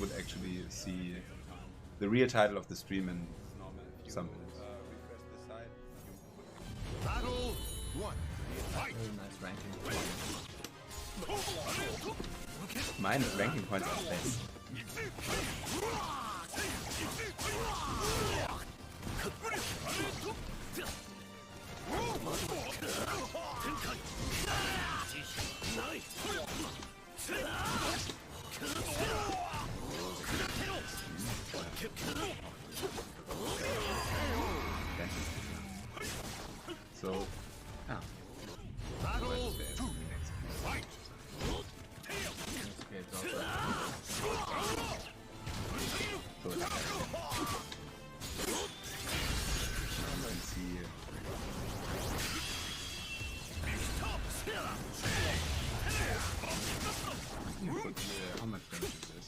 would actually see the real title of the stream in some minutes. Battle 1. Nice ranking. Mine ranking points are best. So, Battle 2. Fight. Okay, it's also so you can see how much damage is this?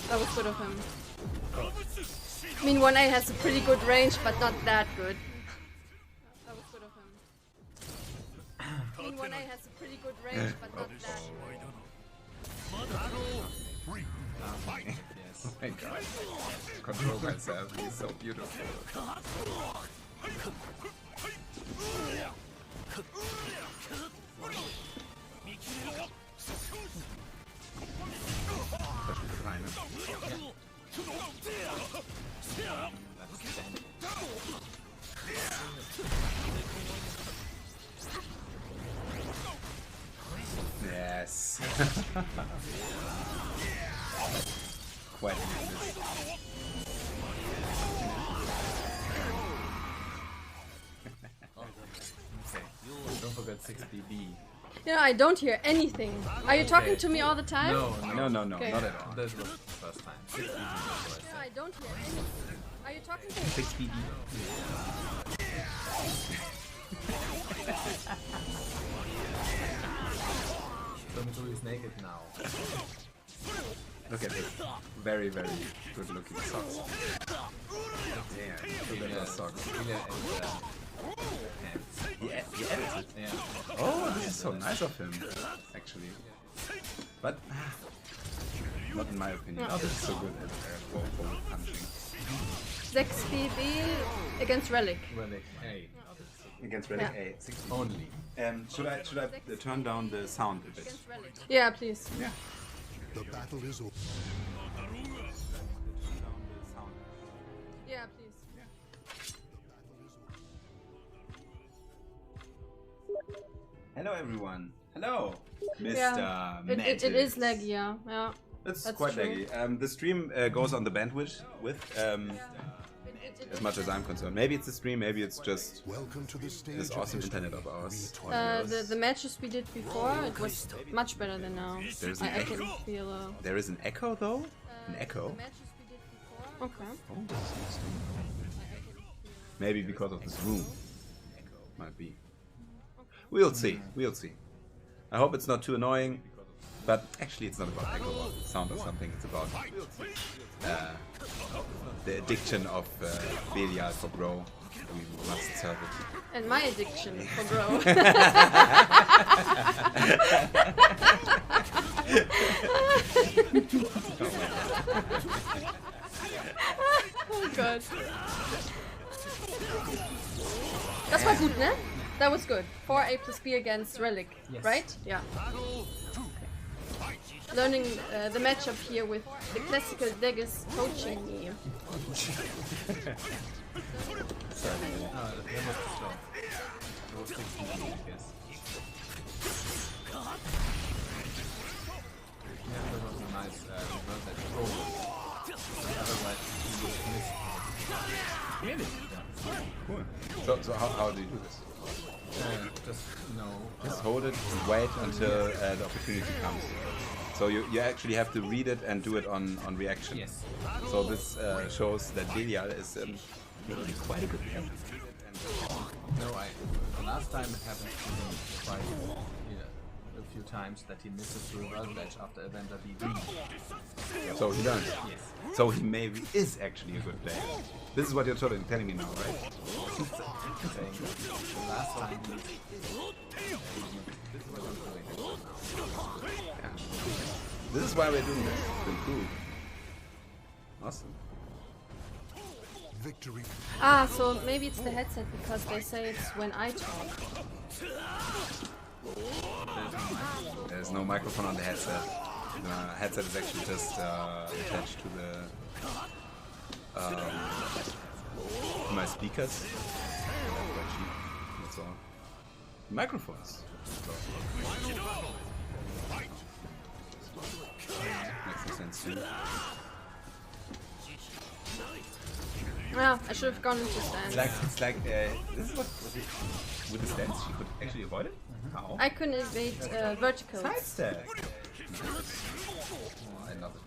That was good of him. I mean, 1A has a pretty good range, but not that good. That was good of him. I mean, 1A has a pretty good range, but not that good. Battle 3. Fight. Oh my god. Control myself, he's so beautiful. Yes. Quite nice. don't forget 6BB. Yeah, I don't hear anything. Are you talking to me all the time? No, No, Okay. not at all. This was the first time. 6BB. Yeah, I don't hear anything. Are you talking to me? 6BD. So Mitsurugi is naked now. Look at this. Very, very good looking socks. Damn, look at those socks. Yeah, he edited. Yeah. Oh, this is so nice of him, actually. But, not in my opinion. Oh, this is so good at forward punching. 6BB against Relic. Relic A. Against Relic Yeah. A. 6 Only. Should I turn down the sound a bit? Against Relic. Yeah, please. Yeah. The battle is over. Yeah, please. Hello everyone. Hello, Mr. Yeah. It is laggy, yeah. Yeah. It's That's quite true. laggy. The stream goes on the bandwidth with, as much as I'm concerned. Maybe it's the stream, maybe it's just Welcome to the stage this of awesome history. internet of ours. The matches we did before, it was much better than now. There's an I can echo. feel. There is an echo though? An echo? The matches we did before. Okay. Oh, this is interesting. Maybe because of this room. Might be. We'll see. We'll see. I hope it's not too annoying. But actually, it's not about echo or sound or something. It's about the addiction of Belial for Grøh. We must serve it. And my addiction for Grøh. Oh Gott. Das war gut, ne? That was good. 4A plus B against Relic, Yes. right? Yeah. Learning the matchup here with the classical Degas coaching me. Sorry. Ah, that was too slow. It was 6BB, I guess. Yeah, that was a nice reverse edge. Otherwise, he would miss. Really? Yeah. Cool. So how do you do this? Just, Just hold it and wait until the opportunity comes. So you actually have to read it and do it on reaction. Yes. So this shows that Belial is really quite a good player. No, the last time it happened to me twice. Yeah. a few times that he misses the reverse ledge after Avenger BB. So he learned. Yes. So he maybe is actually a good player. This is what you're telling me now, right? Saying that the last time he Yeah. This is why we're doing this, to improve. Awesome. Victory. Ah, so maybe it's the headset because they say it's when I talk. There's no microphone on the headset. The headset is actually just attached to the to my speakers. Quite cheap. That's all. Microphones. Makes no sense too. Yeah, I should have gone into stance. It's like this is what with the stance she could actually avoid it. How? I couldn't evade verticals. Side step. Oh, I love it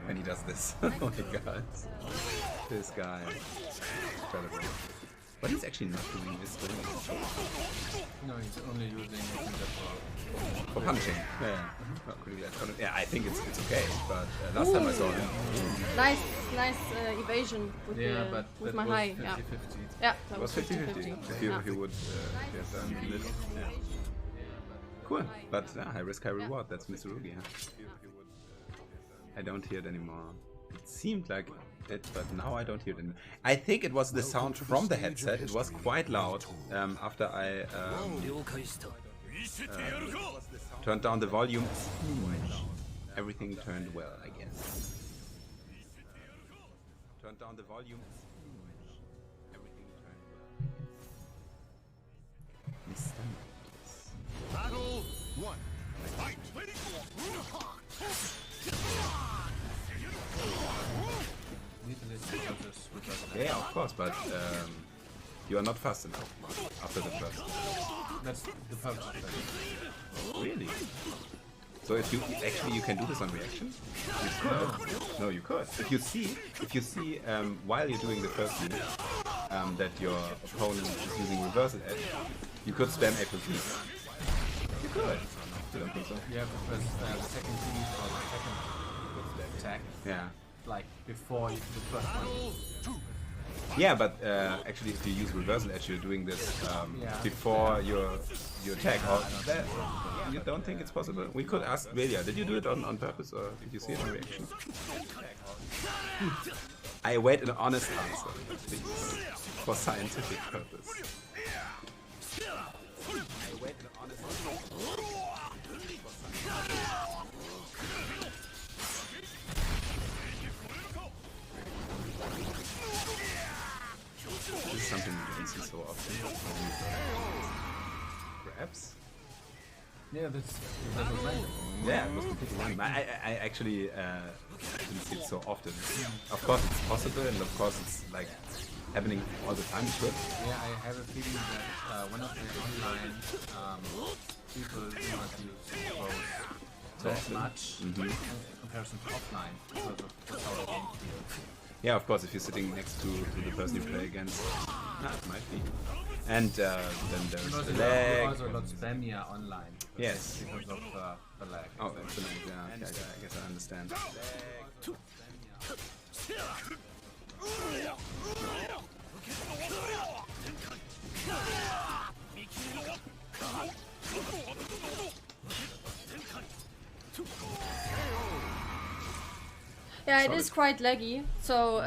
when he does this. Oh my god, this guy, incredible. But he's actually not doing this thing. No, he's only using Avenger For punching. Yeah. Not really that. Yeah, I think it's okay. But last time I saw him. Nice evasion with with my high. 50-50. Yeah, It that was 50-50 if you would get this. Yeah. Cool, but high risk, high reward. That's Mitsurugi. Huh? I don't hear it anymore. It seemed like it, but now I don't hear it anymore. I think it was the sound from the headset. It was quite loud after I turned down the volume. Everything turned well, I guess. Turned down the volume. Everything turned well. Battle 1. Fight. Yeah, of course, but you are not fast enough after the first. That's the purpose of that. Really? So if you can do this on reaction? You could. No, you could. If you see while you're doing the first unit that your opponent is using reversal edge, you could spam A+B. You could. You don't think so? Yeah, because the second unit or the second attack, Yeah. like before the first one. Yeah, but actually, if you use reversal edge, you're doing this before your attack. Or that, you don't think it's possible? We could ask Belial. Did you do it on purpose, or did you see it in reaction? I await an honest answer, please, for scientific purpose. I await an honest answer. This is something you don't see so often. Grabs? Yeah, that was random. Yeah, it was completely random. I actually didn't see it so often. Of course it's possible, and of course it's like happening all the time. It's good. Yeah, I have a feeling that one of the online people do not use both so much in comparison to offline because of how the game feels. Yeah, of course, if you're sitting next to the person you play against, it might be. And then there's the leg. Also a lot spammier online. Yes. Because of the lag. Oh, that's the leg, yeah. Okay, I guess I understand. Yeah, it is quite laggy. So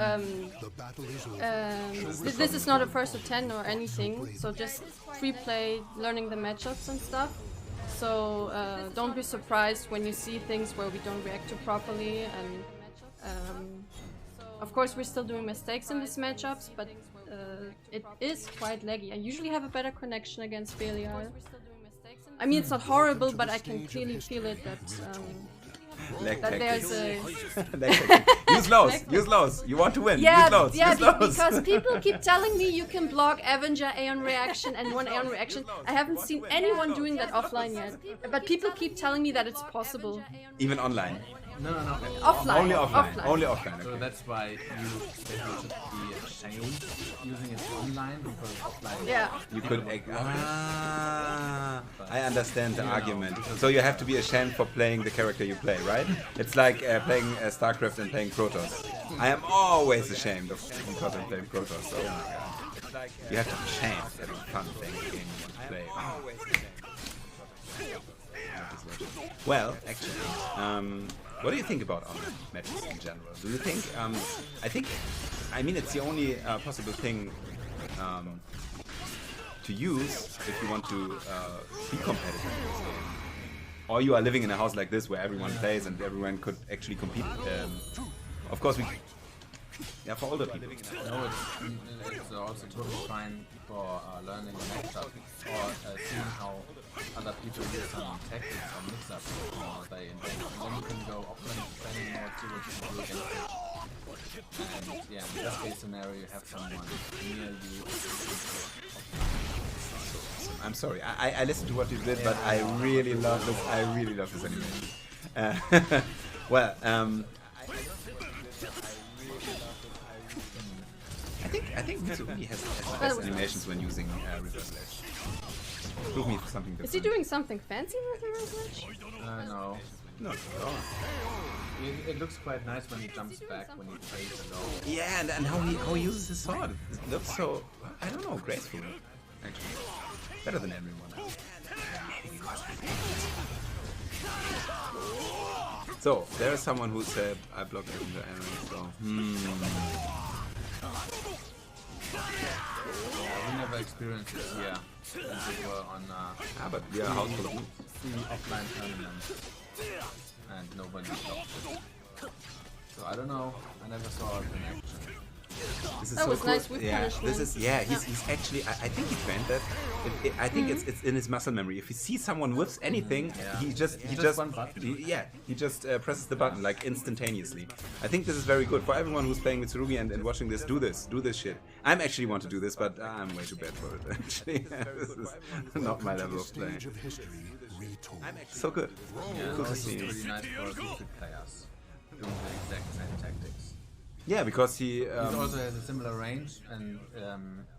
The battle is over. this is not a first to 10 or anything. So just free play, learning the matchups and stuff. So don't be surprised when you see things where we don't react to properly. And of course, we're still doing mistakes in these matchups, but it is quite laggy. I usually have a better connection against Belial. I mean, it's not horrible, but I can clearly feel it that. That there's a use lows. You want to win. yeah, use lows. yeah, use lows. because people keep telling me you can block Avenger Aeon reaction and one Aeon reaction. I haven't seen anyone doing that offline yet, but people keep telling me that it's possible. Even online. No. Offline. Only offline. Only offline. So Okay. that's why you should be ashamed using it online because offline. Yeah. You could. I understand the argument. So you have to be ashamed for playing the character you play, right? It's like playing StarCraft and playing Protoss. I am always ashamed of because I'm playing Protoss. So you have to be ashamed of having fun playing the game you want to play. Well, actually, what do you think about online matches in general? Do you think? I mean, it's the only possible thing to use if you want to be competitive in this game. Or you are living in a house like this where everyone plays and everyone could actually compete. Of course, for older people. No, it's also totally fine for learning the matchup or seeing how other people use some tactics or mix-ups or they invent. And then you can go offline training mode, see what you can do against it. And yeah, in this case scenario, you have someone near you. I'm sorry, I listened to what you did, but I really love this. I really love this animation. Well, I think Mitsurugi has the best animations when using reverse ledge. Prove me something different. Is he doing something fancy with the reverse ledge? No. No, not at all. It looks quite nice when he jumps back when he plays alone. Yeah, and how he uses his sword. It looks so, I don't know, graceful. Actually, better than everyone else. Maybe because so there is someone who said I blocked him the enemy. So We never experienced it here. We were on but we are a house full of noobs. 3 offline tournaments and nobody blocked it. So I don't know. I never saw it in action. This is That so was cool. nice with punishment. This is he's actually I think he trained that. I think it's in his muscle memory. If he sees someone whiffs anything, he just one button. he just presses the button like instantaneously. I think this is very good for everyone who's playing Mitsurugi and watching this. Do this shit. I'm actually want to do this, but I'm way too bad for it. Actually, this is not my level of play. So good. Yeah, Good to it's see. pretty nice for good players doing the exact same tactics. Yeah, because he He also has a similar range and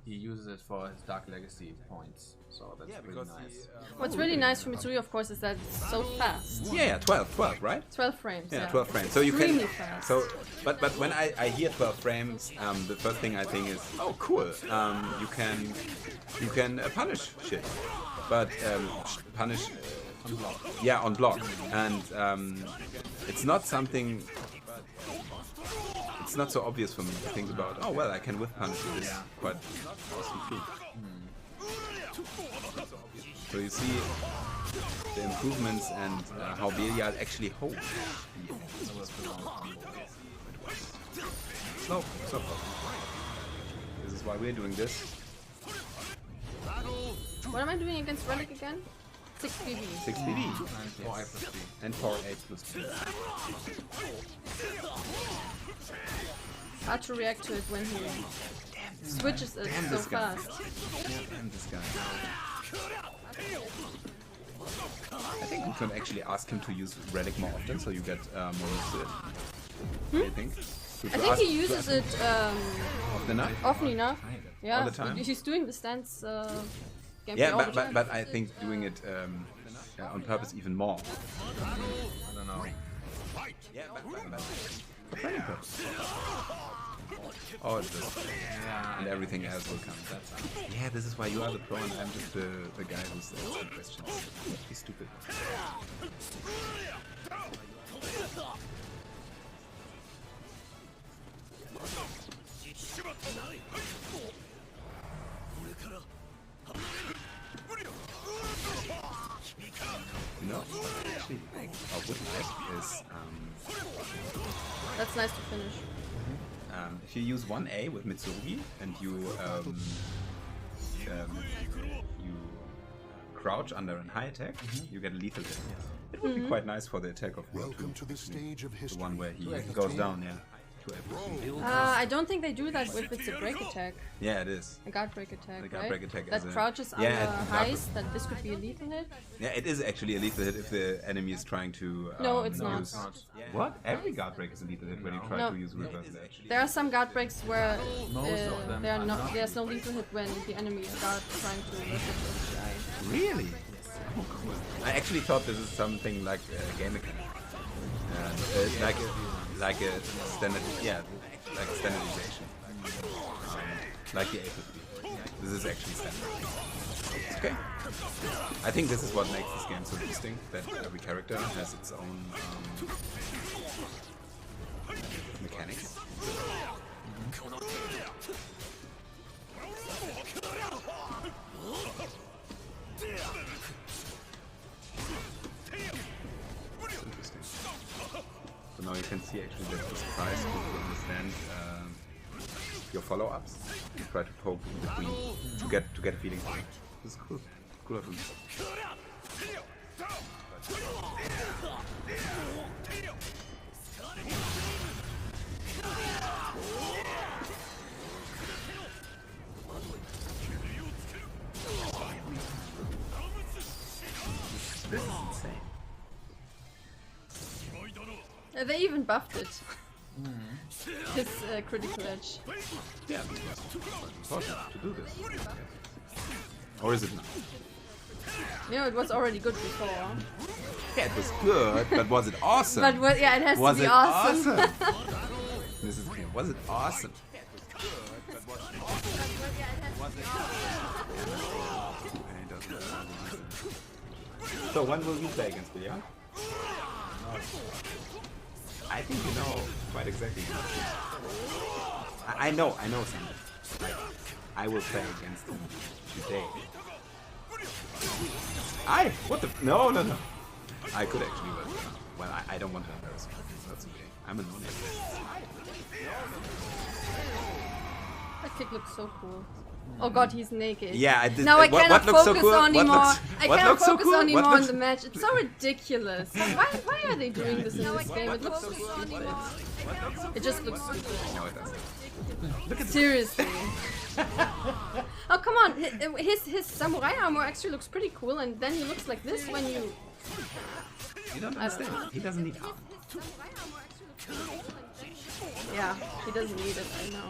he uses it for his Dark Legacy points. So that's really nice. What's really nice for Mitsurugi, of course, is that it's so fast. yeah, 12, right? 12 frames. Yeah, 12 frames. So you Extremely can. fast. So, but when I hear 12 frames, the first thing I think is, oh, cool. You can punish shit, but punish. On block. Yeah, on block, and it's not something. It's not so obvious for me to think about. Oh well, I can whiff punish this quite awesome feat. So you see the improvements and how Belial actually holds. Slow. This is why we're doing this. What am I doing against Relic again? 6 PB. 6 PB. And 4A+B. And 4A plus 2. Hard to react to it when he switches it so this guy. fast. Damn this guy. I think we can actually ask him to use Relic more often, so you get more used to it. What do you think? I think he uses it often enough. often enough. Yeah, All the time? he's doing the stance gameplay Yeah, all the time. but I think doing it on purpose even more. I don't know. Yeah, but for planning purpose. Oh, it's just and everything else will come. Yeah, this is why you are the pro and I'm just the guy who's asking questions. He's stupid. No, actually, I would like is That's nice to finish. if you use 1A with Mitsurugi and you crouch under a high attack, you get a lethal hit. It would be quite nice for the attack of Grøh Welcome to the stage of the history. one where he goes down, yeah, to everything. I don't think they do that if it's a break attack. Yeah, it is. A guard break attack, The guard right? break attack that as a- crouches Yeah, under guard heist, that this could be a lethal hit. Yeah, it is actually a lethal hit if the enemy is trying to. No, it's not. use- What? Every guard break is a lethal hit when you try No. to use reverse dash. There are some guard breaks where Most of them there are are not, not there's no lethal hit when the enemy is guard trying to rush it with the eye. Really? Oh, cool. I actually thought this is something like a game mechanic. Like a standard, yeah, like standardization. Like the A50. This is actually standard. Okay. I think this is what makes this game so interesting, that every character has its own mechanics. Interesting. So now you can see actually that this price to understand your follow-ups. You try to poke in between to get a feeling for it. This is cool. Cool of them. This is insane. They even buffed it. His critical edge. Yeah, because it's possible to do this. Or is it not? You know, it was already good before. Yeah, it was good, but was it awesome? But yeah, it has was to be it awesome. This is clear. Was it awesome? So when will you play against Belial? I think you know quite exactly. I know something. Like, I will play against him today. What the? No. I could actually, but well, I don't want to embarrass him. That's okay. I'm a non-name. That kick looks so cool. Oh god, he's naked. Yeah, I did. Now I what cannot looks so focus cool? on anymore. What looks so cool? Anymore What on looks- the match. It's so ridiculous. Why are they doing this in this game? It looks so stupid. It just looks stupid. No, it doesn't. Seriously. Oh come on, his samurai armor actually looks pretty cool, and then he looks like this when you. You don't understand. He doesn't need armor. Yeah, he doesn't need it. I know.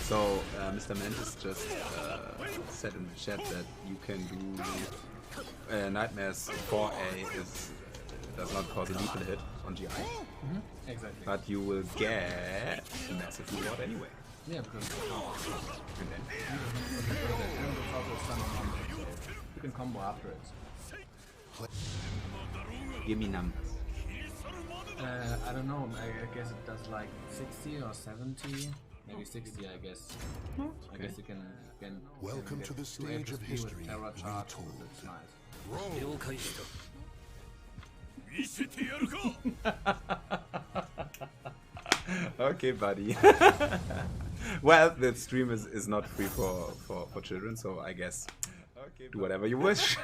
So, Mr. Mantis just said in the chat that you can do Nightmares 4A does not cause a lethal hit on GI, Exactly. but you will get a massive reward anyway. Yeah, because And then, you can combo after it. give me numbers. I don't know, I guess it does like 60 or 70, maybe 60 I guess. I guess you can Welcome to the stage of history, Terror charge, retold. that's nice. Okay, buddy. Well, the stream is not free for children, so I guess do whatever you wish.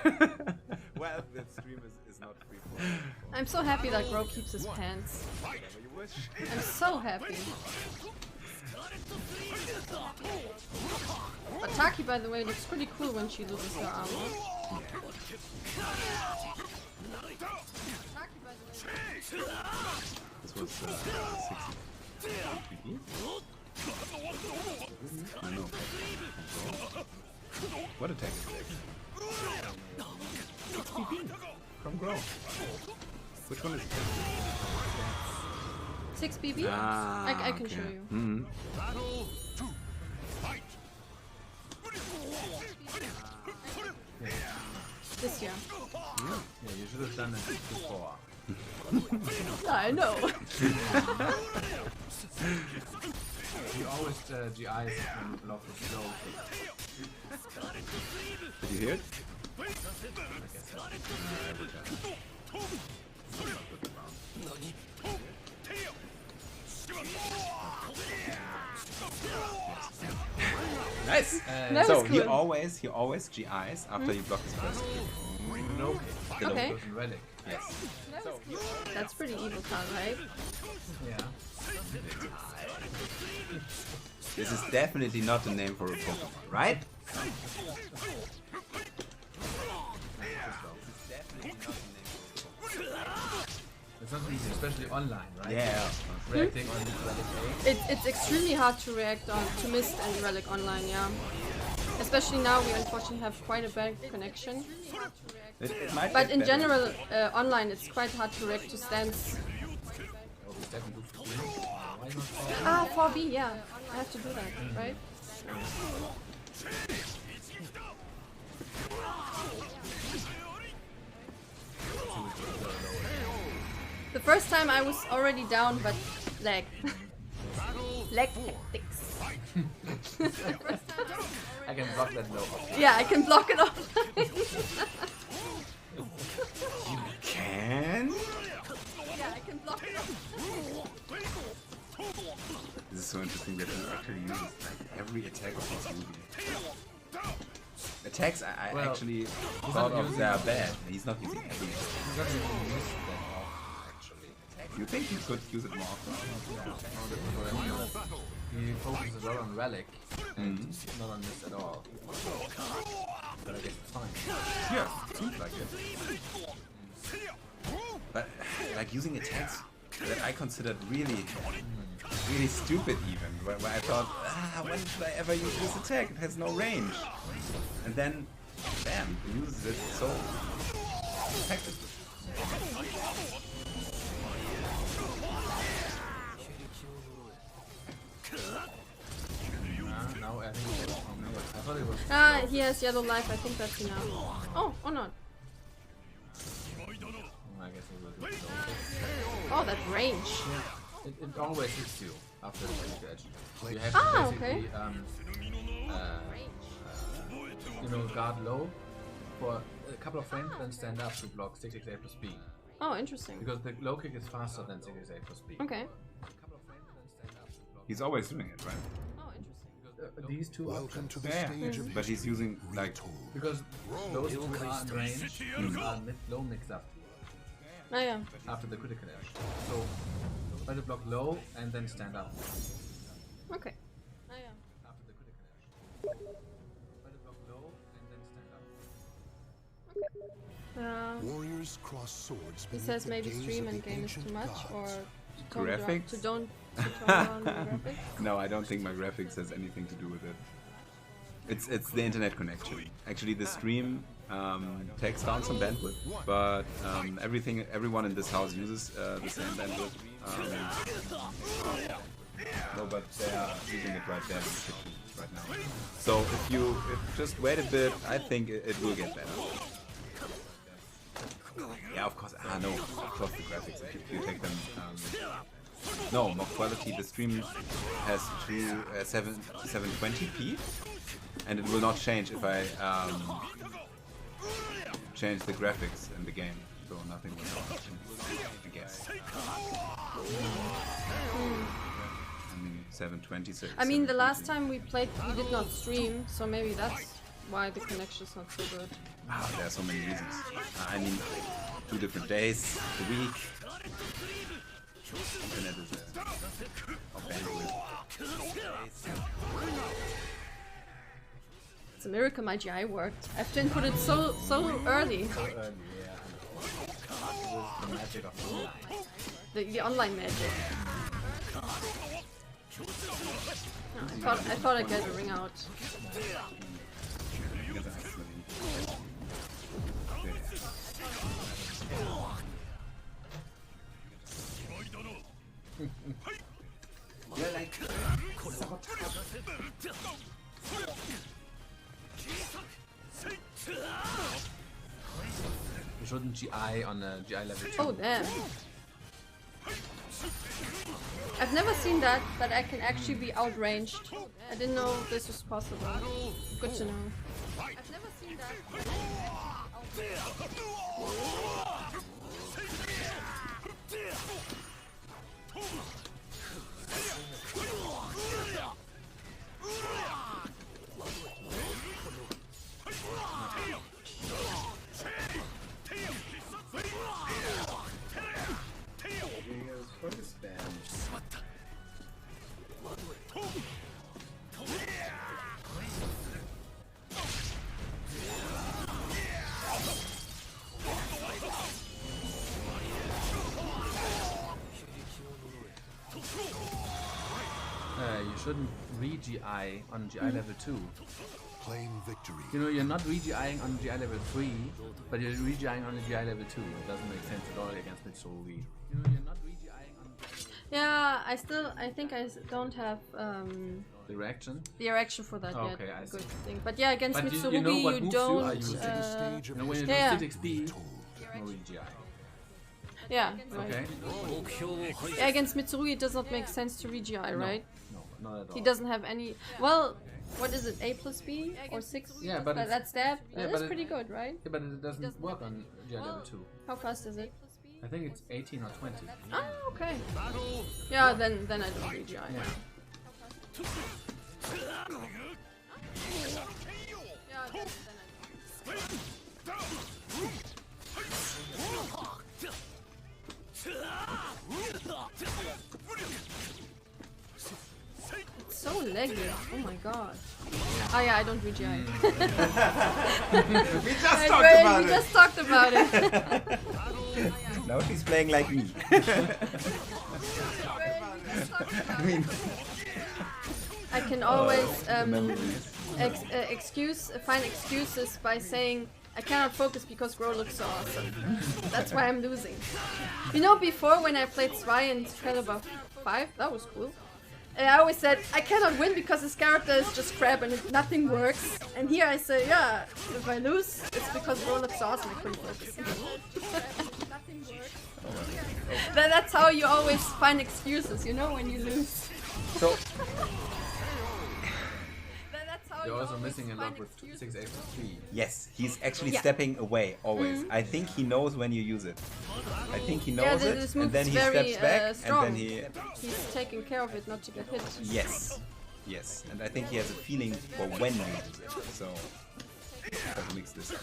Well, the stream is not free for I'm so happy that Grøh keeps his pants. whatever you wish. I'm so happy. But Taki, by the way, looks pretty cool when she loses her armor. This was 60 PP. I know. What attack is it? 6 PP from Grøh. Which one is it? 6 BB? Ah, I can okay. show you. Mhm. Battle 2. Fight. This year. Yeah, you should have done it before. I know. You always GIs and love to slow. Did you hear it? Nice. That So was he cool. always GIs after you block his first kill. Low kick. The Okay. low kick relic. Yes. That's pretty evil card, right? Yeah. This is definitely not the name for a Pokemon, right? It's not easy, especially online, right? Yeah. Reacting on relic A. It's extremely hard to react on to Mist and Relic online, yeah. Especially now we unfortunately have quite a bad connection. It might But get in better. general, online it's quite hard to react to stands. Oh, we definitely do for free. Why not for Ah, 4B, yeah. I have to do that, right? The first time I was already down, but lag. Lag tactics. I can block that low. Yeah, I can block it offline. Can? Yeah, I can block it offline. This is so interesting that he actually uses like every attack of this movie. Attacks I Well, actually not thought of using- they are bad. He's not using every attack. He's not even used that often, actually. You think he could use it more often? He focuses a lot on relic and not on this at all. But I guess it's fine. Yeah, seems like it. But like using attacks that I considered really stupid even, where I thought, when should I ever use this attack? It has no range. And then, bam, he uses it so effectively. Now I think it was, oh no, I thought it was Ah, he has yellow life, I think that's enough. Oh, or not. I guess it will do it also. Oh, that range. It always hits you after the range edge. You have Ah, to basically, you know, guard low for a couple of frames, then stand up to block 668 plus B. Oh, interesting. Because the low kick is faster than 668 plus B. Okay. A couple of frames, then stand up to block. He's always doing it, right? Oh, interesting. These two Welcome to the Yeah, stage of but he's using like because those two are in range are low mix up Ah, yeah. after the critical edge. So try to block low and then stand up Okay. Ah, yeah. after the critical edge. Try to block low and then stand up. warriors cross swords. He beneath says the maybe gaze stream of and the game is ancient too much, gods. or to tone down, Graphics? to tone down the graphics. No, I don't think my graphics has anything to do with it. It's the internet connection. Actually, the stream takes down some bandwidth, but everyone in this house uses the same bandwidth. No, but they are using it right there in the kitchen right now. So if you just wait a bit, I think it will get better. Yeah, of course. No, of course the graphics. If you take them. No, more quality. The stream has 720p, and it will not change if I change the graphics in the game. So nothing will change, I guess. I mean, 720. I mean, the last time we played, we did not stream, so maybe that's why the connection's not so good. There are so many reasons. I mean, 2 different days a week. Internet is bandwidth. It's a miracle my GI worked. I have to input it so early. So early, yeah. With the magic of online. The online magic. No, I thought I'd get a ring out. You shouldn't GI on a GI level 2. Oh damn. I've never seen that I can actually be outranged. I didn't know this was possible. Good to know. I've never seen that. shouldn't re-GI on GI level 2. Claim victory. You know, you're not re-GIing on GI level 3, but you're re-GIing on the GI level 2. It doesn't make sense at all against Mitsurugi. You know, you're not re-GIing on GI level 2. Yeah, I think I don't have The reaction? the erection for that yet. Okay, I see. Good thing. But yeah, against But Mitsurugi you know what you moves you are don't. using. Stage You of know, when you history. Yeah. do 6XP, no re-GI. Yeah, right. Okay? Yeah, against Mitsurugi it does not make sense to re-GI, right? No, not at all. He doesn't have any. Well, what is it? A plus B or 6? Yeah, but it's- that's that. yeah, That's but it- pretty good, right? Yeah, but it doesn't work on GI level 2. How fast is it? I think it's 18 or 20. Ah, okay. Yeah, then I don't re-GI. Yeah. Yeah, then It's so laggy. Oh my god. Oh yeah, I don't re-GI. We just talked about We it. just talked about it. Now she's playing like me. I mean, I can always memories. find excuses by saying I cannot focus because Grøh looks so awesome. That's why I'm losing. You know, before when I played Zwei in Caliber 5, that was cool. I always said I cannot win because this character is just crap and nothing works. And here I say, yeah, if I lose, it's because Grøh looks so awesome. I couldn't focus. Nothing works. That's how you always find excuses, you know, when you lose. So That's how You're you also always missing a find lot with excuses. 6x3. yes, he's actually Yeah. stepping away always. I think he knows when you use it. I think he knows this it, move and then is he very, steps back, strong. and then he. He's taking care of it not to get hit. Yes, yes, and I think he has a feeling for when you use it. So that makes this up.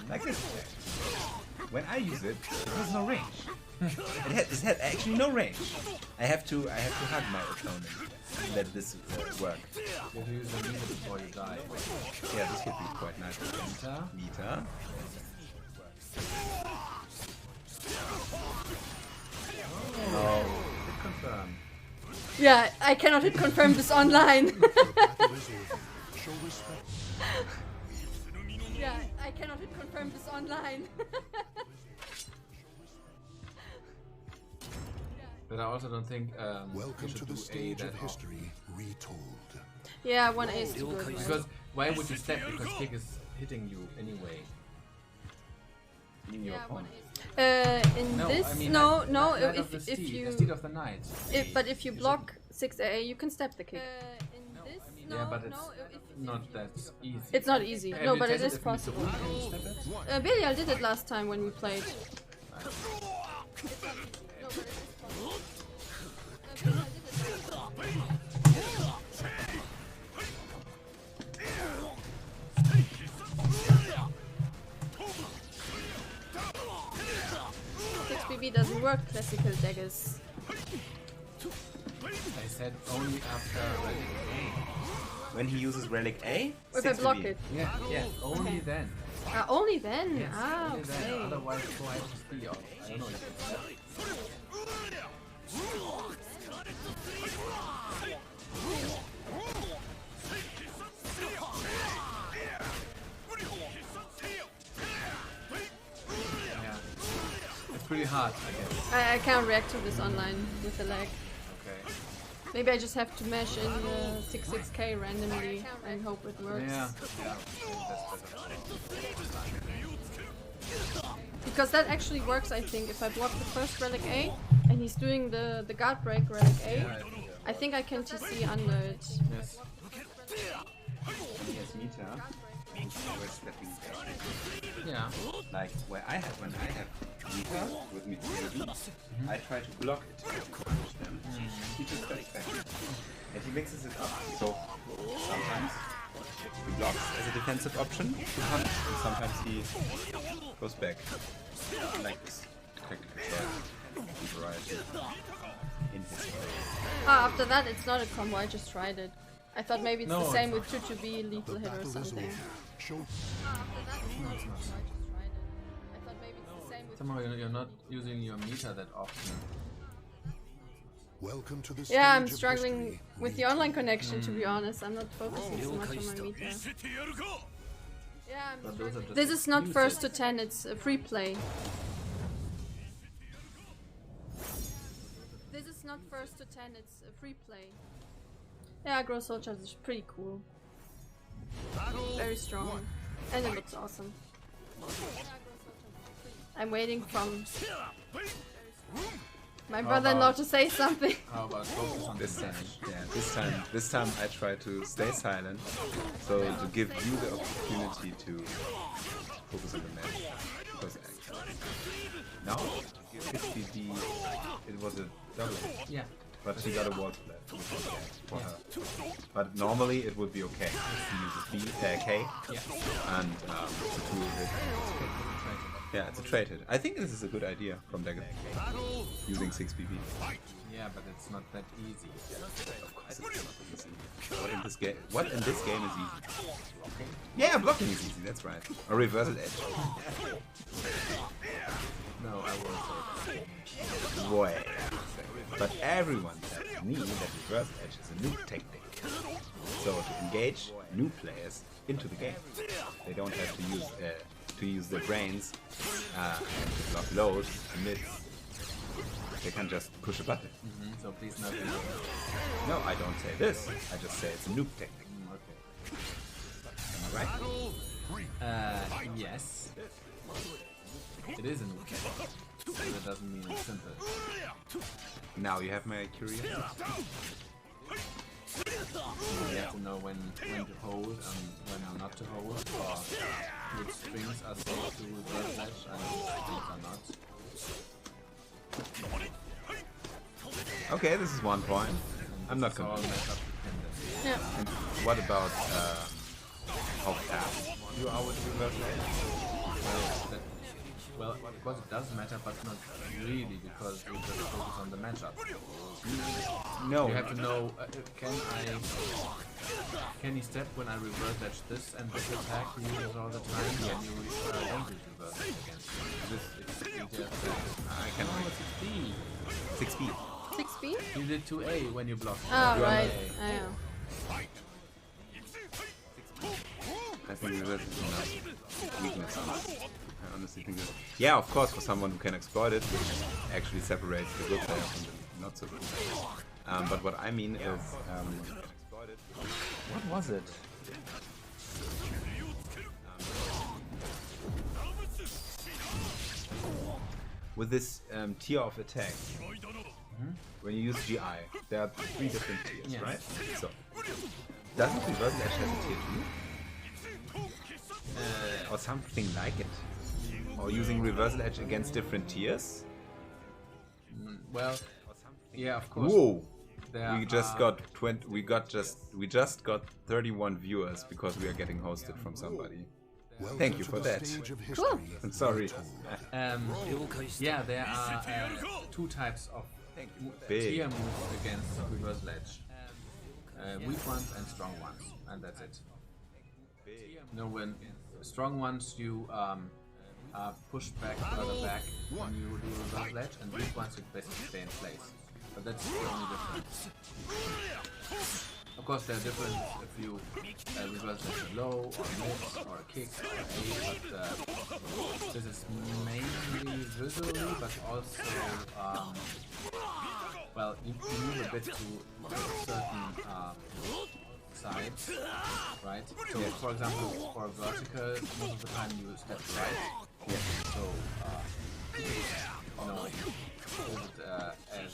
Like this. When I use it, it has no range. It had actually no range. I have to hug my opponent to let this work. You have to use the meter before you die. Yeah, this could be quite nice. Meter. Meter. No. Hit confirm. Yeah, I cannot hit confirm this online. Battle is over. Show respect. Yeah, I cannot hit confirm this online. But I also don't think you Welcome should to do the A stage that of often. history retold. Yeah, 1A is too good. Because why would you step? Because kick is hitting you anyway. In your opponent. In No, this, I mean, no, like, no. Knight of If the Steed, you, the Steed of the Knight. but if you block 6AA, you can step the kick. Yeah, but it's not that easy. It's not easy. Have No, you but it tested is if possible. Mitsurugi can step it? Belial did it last time when we played. XBB doesn't work classical daggers. I said only after Relic When he uses Relic A, If I 6 block to it. B. Yeah, only then. Only then? Yes, Ah, only then. okay. Otherwise, go ahead to be off. I don't know if it's that. Yeah. It's pretty hard, I guess. I can't react to this online with the lag. Okay. Maybe I just have to mash in 66k randomly and hope it works. Yeah. Yeah. That's better. Because that actually works, I think. If I block the first Relic A and he's doing the guard break Relic A, Yeah, I think I can TC under it. yes. He has meter. We're stepping back. Yeah. Like when I have meter with Mitsurugi, I try to block it to punish them. He just steps back. And he mixes it up. So sometimes he blocks as a defensive option to punish, and sometimes he goes back. Like this. Technical choice. Variety in his way. After that it's not a combo, I just tried it. I thought maybe it's No, the same it's with 2-2B lethal hit or Battle is something. over. Show After that it's not a combo, I just tried it. I thought maybe it's the same with Somehow you're not using your meter that often. Welcome to the Yeah, I'm stage of struggling history. with the online connection, to be honest. I'm not focusing so much on my meter. Yeah, But those are just this is not excuses. first to 10, it's a free play. This is not first to 10, it's a free play. Yeah, Grøh Soldiers is pretty cool. Very strong. And it looks awesome. I'm waiting from my brother-in-law to say something. How about focus on This the time, damage? yeah, this time I try to stay silent, so to give you the opportunity to focus on the match. Because now, 6BB, it was a double, Yeah. but she got a wall splat, which was bad for her. But normally it would be okay to use a K, Yeah. and to do it. Yeah, it's a trade hit. I think this is a good idea from Daggett, using 6BB. Yeah, but it's not that easy. Of course, it's not easy. What in this game is easy? Yeah, blocking is easy. That's right. Or reversal edge. No, I won't say that. Boy. But everyone tells me that reversal edge is a new technique. So to engage new players into the game, they don't have to use their brains and to block load amidst. They can just push a button. So please not. No, I don't say this. I just say it's a noob technique. Okay. Am I right? Yes. It is a new technique. But it doesn't mean it's simple. Now you have my curiosity. You have to know when to hold and when not to hold, or which strings are safe to reverse ledge and which strings are not. Okay, this is 1 point. I'm not It's all complaining. matchup dependent. Yeah. And what about how fast you are with reverse edge? Well, of course it does matter, but not really, because you just focus on the matchup. No. You have to know, can he step when I reverse edge this and this attack he uses all the time? Can you don't use reverse edge against him? This it's easier to I can Oh, it's a B. 6B. 6B? You did 2A when you blocked. Oh, You are right. A. I know. I think reverse is enough weakness. I honestly think that. Yeah, of course, for someone who can exploit it, which actually separates the good player from the not so good player. But what I mean is, what was it? With this tier of attack, when you use GI, there are 3 different tiers, Yes. right? So, doesn't reverse edge have a tier 2? Or something like it? Or using reversal edge against different tiers? Well, yeah, of course. Whoa! There We just are- got 20. We just got 31 viewers because we are getting hosted from somebody. Welcome Thank you to for the that. stage of Cool. history. I'm sorry. Yeah, there are 2 types of Big. tier moves against reverse ledge. Weak ones and strong ones, and that's it. No, when strong ones you push back further back when you do reverse ledge, and weak ones you basically stay in place. But that's the only difference. Of course, there are different if you reverse ledge low or mid or kick or A, but this is mainly visually, but also well, you move a bit to certain sides, right? So, for example, for vertical, most of the time you step right. Yeah. So, you know, hold it as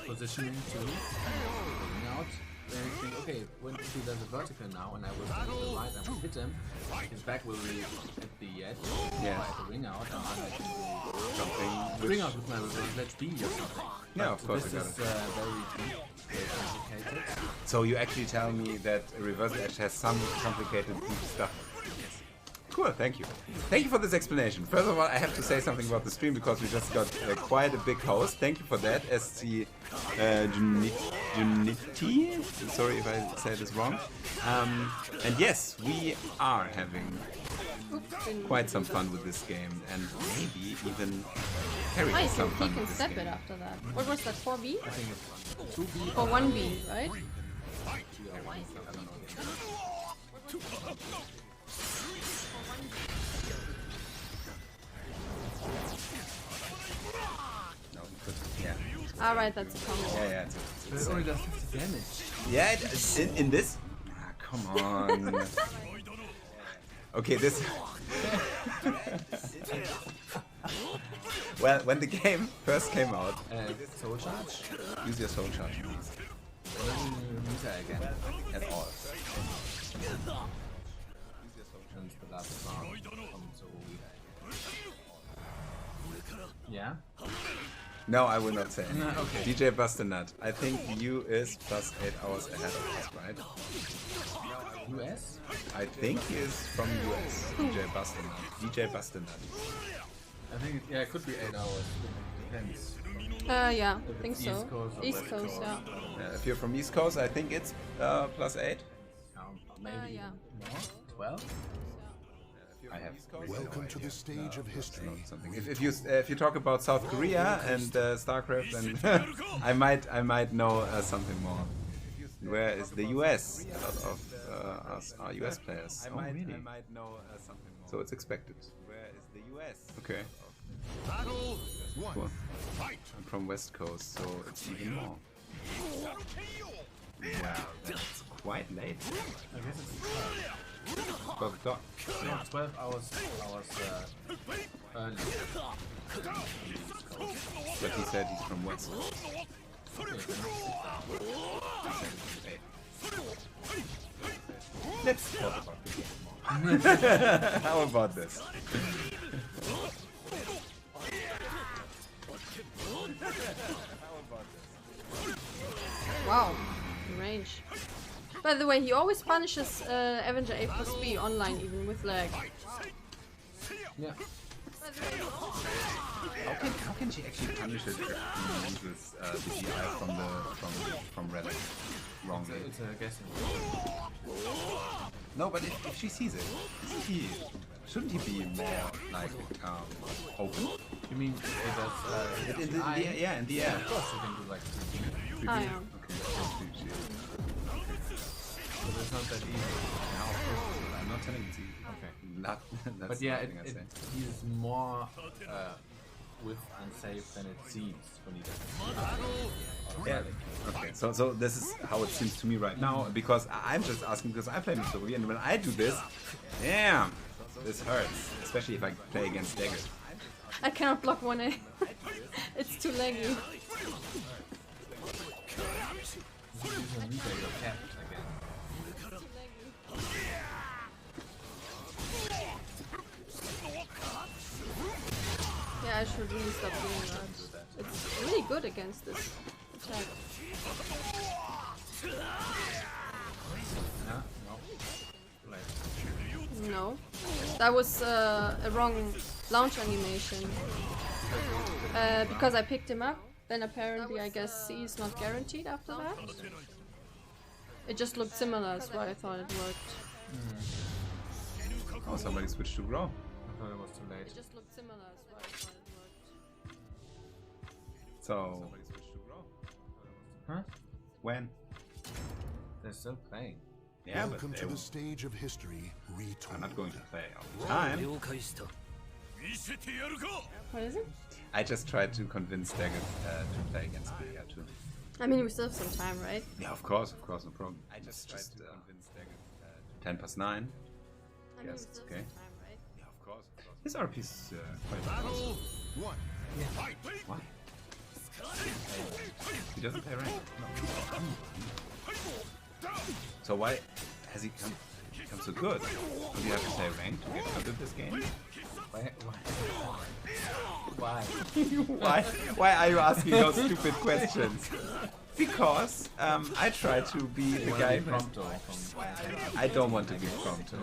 positioning too, going out. Then you think, okay, when he does a vertical now, and I will step to the right and will hit him, his back will be at the edge, Yeah. or at the ring out, and then I can do Something ring which, out with my reverse ledge B or something. Yeah, But of course, this I got is it. very deep, very complicated. so you actually tell me that a reversal edge has some complicated deep stuff. Cool, thank you. Thank you for this explanation. First of all, I have to say something about the stream because we just got quite a big host. Thank you for that, SC Juniti. Sorry if I say this wrong. And yes, we are having quite some fun with this game, and maybe even carry Oh, some fun he can with this step game. it after that. What was that, 4B? I think it's 2B For 1B, right? I don't know. No, but yeah, Alright, that's a combo. yeah, it's But it only does 50 damage. yeah. In this, ah, come on. Okay, this. Well, when the game first came out, Soul charge? use your soul charge, please. Use that again. At all. Since the last round from Mitsurugi. Yeah? No, I will not say. No, okay. DJ Bustanut. I think you is plus 8 hours ahead of us, right? US? I think he is from US. DJ Bustanut. DJ Bustanut. I think it could be 8 hours. Depends. Yeah, I think it's so. East Coast or East West Coast, Coast. yeah. If you're from East Coast, I think it's plus 8. Maybe Yeah. more? 12? I have. Welcome to the stage of history. Something. If you talk about South Korea and StarCraft, then I might know something more. Where is the US? A lot of us are US players. Oh, really? So it's expected. Where is the US? Okay. Cool. I'm from West Coast, so it's even more. Wow, that's quite late. I guess it's 12 o'clock. 12 hours early. But he said he's from West. Let's talk about the game. How about this? Wow, range. By the way, he always punishes Avenger A plus B online, even with lag. Yeah. How can she actually punish it if she uses the GI from Reddit wrongly? It's a guessing. No, but if she sees it, shouldn't he be more like open? You mean it does In the air, in the air. Of course you can do like 3D. Ah, yeah. Okay. But it's not that easy. Now, of course, I'm not telling you it's easy. Okay. That's But yeah, nothing I say. he's more with unsafe than it seems when he does it. Yeah. Okay. So this is how it seems to me right now, because I'm just asking because I play Mitsurugi, and when I do this, damn, this hurts, especially if I play against Dagger. I cannot block 1A. It's too laggy. Use a meter, you're capped again. Yeah, I should really stop doing that. It's really good against this attack. Yeah? No? Like, No. That was a wrong launch animation. Because I picked him up, then apparently I guess C is not guaranteed after that. It just looked similar, that's why I thought it worked. Oh, somebody switched to Grøh. I thought it was too late. It just looked similar, that's why I thought it worked. So Huh? when? They're still playing. Yeah, but Welcome they to the will- stage of history I'm retold. not going to play all the time. What is it? I just tried to convince Dagger to play against me here too. I mean, we still have some time, right? Yeah, of course, no problem. I just tried to convince Dagger 10 past 9. I mean, we Yes, still have okay. some time, right? Yeah, of course. His RP is quite impressive. Why? He doesn't play rank. No. So why has he come so good? Do you have to play rank to get good at this game? Why? Why are you asking those stupid questions? Because I try to be the guy from. I don't want to be Prompto.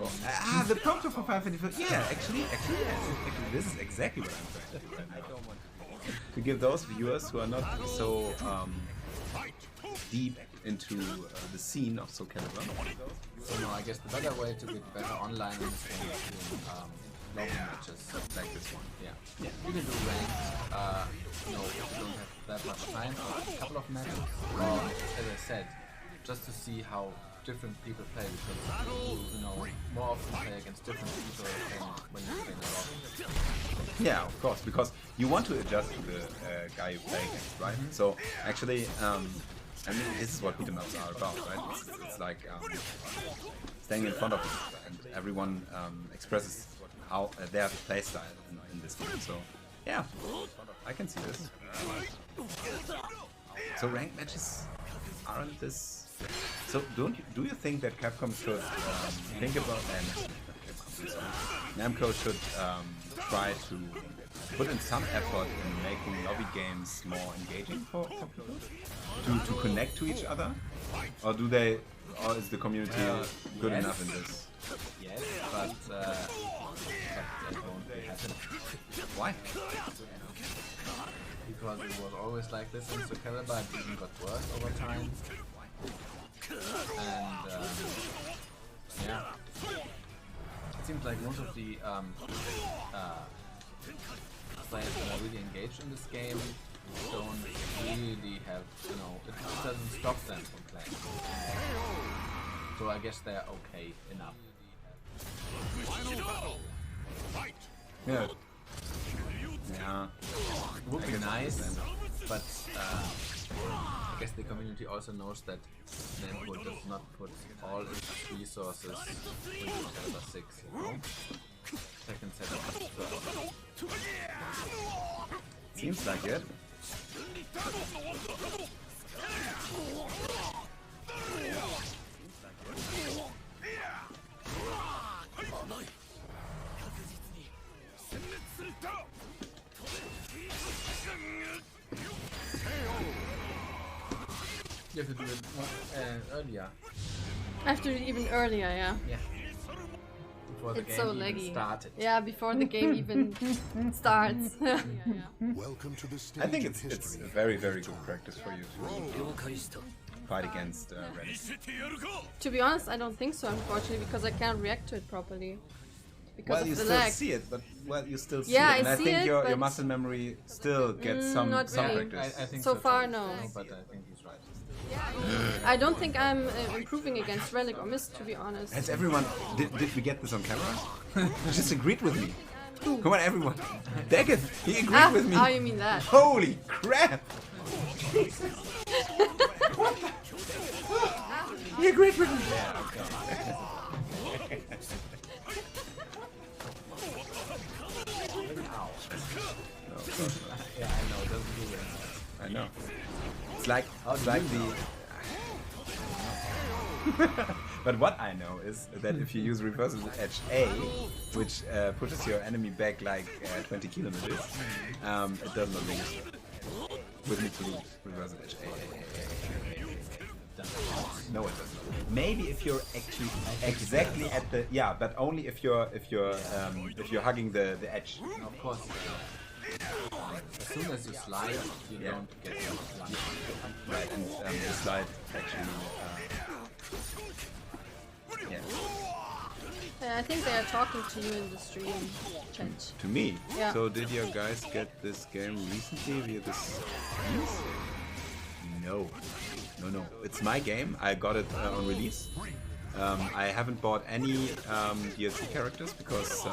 The Prompto for 524. Yeah, actually, yes. Actually, this is exactly what I'm trying to do. I don't want to give those viewers who are not so deep into the scene of Soul Calibur. So no, I guess the better way to get better online in this game is doing lobby matches like this one. Yeah. You can do ranked, you know, if you don't have that much time for a couple of matches, or as I said, just to see how different people play, because you know, more often play against different people than when you play in a lobby. Yeah, of course, because you want to adjust to the guy you play against, right? So actually, I mean, this is what beat'em ups are about, right? It's like staying in front of it, and everyone expresses how their play style in this game. So yeah, I can see this. So ranked matches aren't this. So do you think that Capcom should think about, and Namco should try to put in some effort in making lobby games more engaging for people to connect to each other, or do they, or is the community good enough in this? Yes, but they won't happen. Why? Because it was always like this in Soul Calibur, it even got worse over time. And yeah, it seems like most of the players that are really engaged in this game don't really have, you know, it doesn't stop them from playing. So I guess they're okay enough. Yeah. Yeah. Would be nice, but I guess the community also knows that Namco does not put all its resources into Calibur 6, you know? Second setup first. Seems like it. You have to do it earlier. I have to do it even earlier, yeah. Yeah. Before the It's game so even laggy. started. Yeah, before the game even starts. Yeah. Welcome to the stage I think of it's history. a very good practice for you to fight against Reddit. To be honest, I don't think so, unfortunately, because I can't react to it properly. Because Well, of you the still lag. see it, but you still see Yeah, it. And I I see think it, your but- muscle memory still gets some not really. practice. I think So far, too. no. But I think he's right. I don't think I'm improving against Relic or Mist, to be honest. Has everyone? Did we get this on camera? You just agreed with me. Come on, everyone. Daggett, he agreed with me. Oh, you mean that? Holy crap! He agreed with me. Yeah, I know, it doesn't do that. I know. It's like the. But what I know is that if you use reversal edge A, which pushes your enemy back like 20 kilometers, it does not ring with Mitsurugi. Reversal edge A. No, it doesn't. Maybe if you're actually exactly at the but only if you're hugging the edge. Of course. As soon as you slide, you don't get lunge. Right, and the slide actually. I think they are talking to you in the stream chat. To me? Yeah. So did you guys get this game recently via this? No. It's my game. I got it on release. I haven't bought any DLC characters because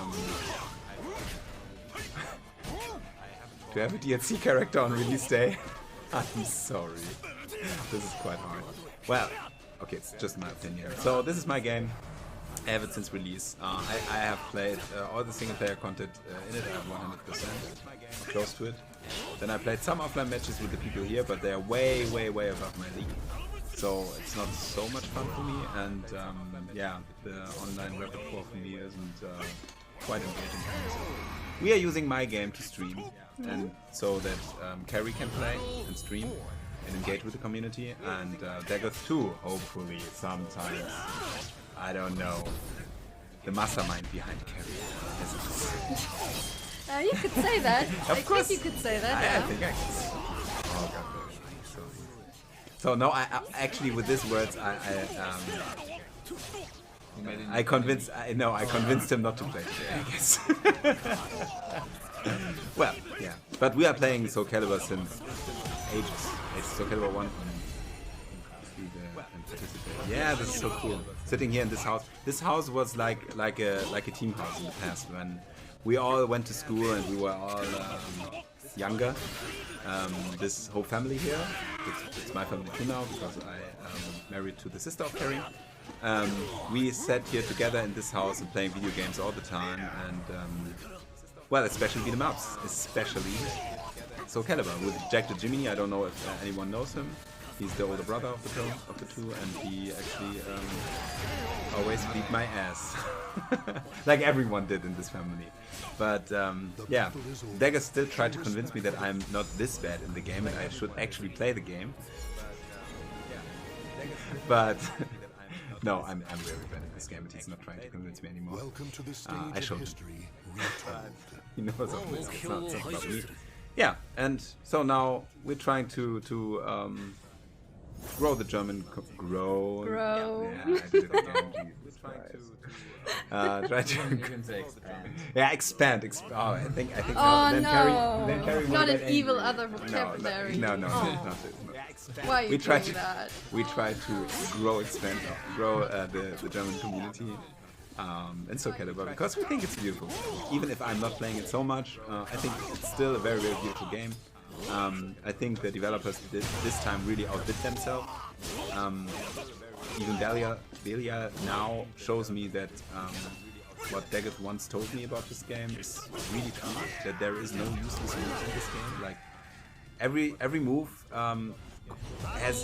to have a DLC character on release day, I'm sorry. This is quite hard. Well, okay, it's just my opinion. So this is my game. I have it since release. I have played all the single player content in it. I have 100%, close to it. Then I played some offline matches with the people here, but they are way above my league. So it's not so much fun for me, and the online repertoire for me isn't quite engaging for me. So we are using my game to stream, and so that Kerry can play and stream and engage with the community, and Daggett too, hopefully, sometimes. I don't know. The mastermind behind Kerry. You could say that. Of course. I think you could say that. I Yeah. think I can. Oh god. So now I actually with these words I convinced him not to play today, I guess. Well, yeah. But we are playing Soul Calibur since ages. It's Soul Calibur 1. Yeah, this is so cool. Sitting here in this house. This house was like a team house in the past when we all went to school and we were all younger. This whole family here, it's my family too now because I married to the sister of Kerrigan. We sat here together in this house and playing video games all the time, and well, especially beat 'em ups, especially Soul Calibur with Jack the Jiminy. I don't know if anyone knows him. He's the older brother of the two, and he actually always beat my ass, like everyone did in this family. But yeah, Dagger still tried to convince me that I'm not this bad in the game and I should actually play the game. But no, I'm very bad at this game, and he's not trying to convince me anymore. Welcome to the stage I showed of history. he knows of this. It's not about me. Yeah, and so now we're trying to grow the German grow. Yeah, I did it again. Jesus Christ. Try to. You can say expand. Yeah, expand. Oh, I think. Oh then no! Kerry Not an would evil angry. other vocabulary. No, Oh. not it. Why are you We try doing to that? we try to grow the German community in Soul Calibur because we think it's beautiful. Even if I'm not playing it so much, I think it's still a very beautiful game. I think the developers this time really outdid themselves. Even Belial now shows me that what Daggett once told me about this game is really true. That there is no useless moves in this game. Like every move has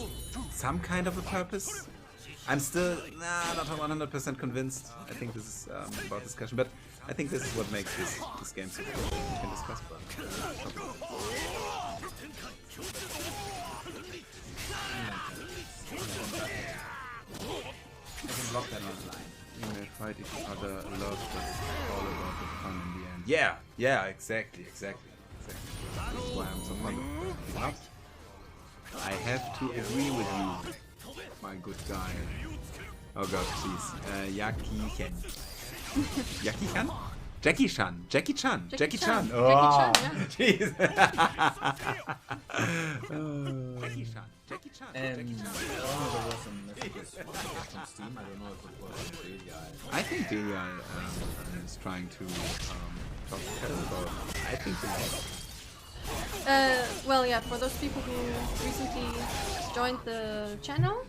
some kind of a purpose. I'm still not 100% convinced. I think this is about discussion, but I think this is what makes this game so cool. We can discuss about it. I can block that online. You may fight each other a lot, but it's all about the fun in the end. Yeah, exactly. That's why I'm so fond of it. I have to agree with you, my good guy. Oh god, please. Yaki-ken. Yaki-chan? Jackie-chan. Jackie Chan, Oh, yeah. jeez. And I don't know, there were some messages from Steam. I don't know if it was from Belial. I think Belial is trying to talk to Kerrigan about. I think Well, yeah, for those people who recently joined the channel,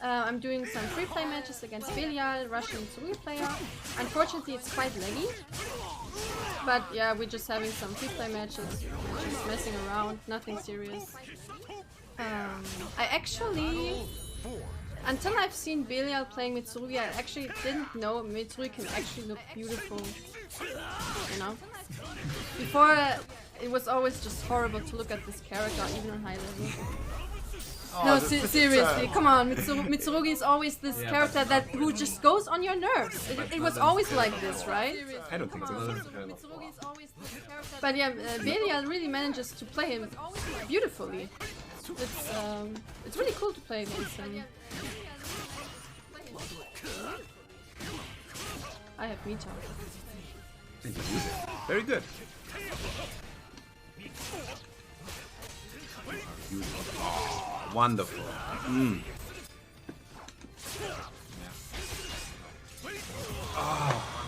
I'm doing some free play matches against Belial, Russian Mitsurugi player. Unfortunately, it's quite laggy. But yeah, we're just having some free play matches, just messing around, nothing serious. I actually, until I've seen Belial playing Mitsurugi, I actually didn't know Mitsurugi can actually look beautiful, you know? Before, it was always just horrible to look at this character, even on high level. No, seriously, come on, Mitsurugi is always this character who just goes on your nerves. It was always like this, right? I don't think so. Mitsurugi is always this character. But yeah, Belial really manages to play him beautifully. It's really cool to play against him. I have Mita. Very good. Oh, wonderful.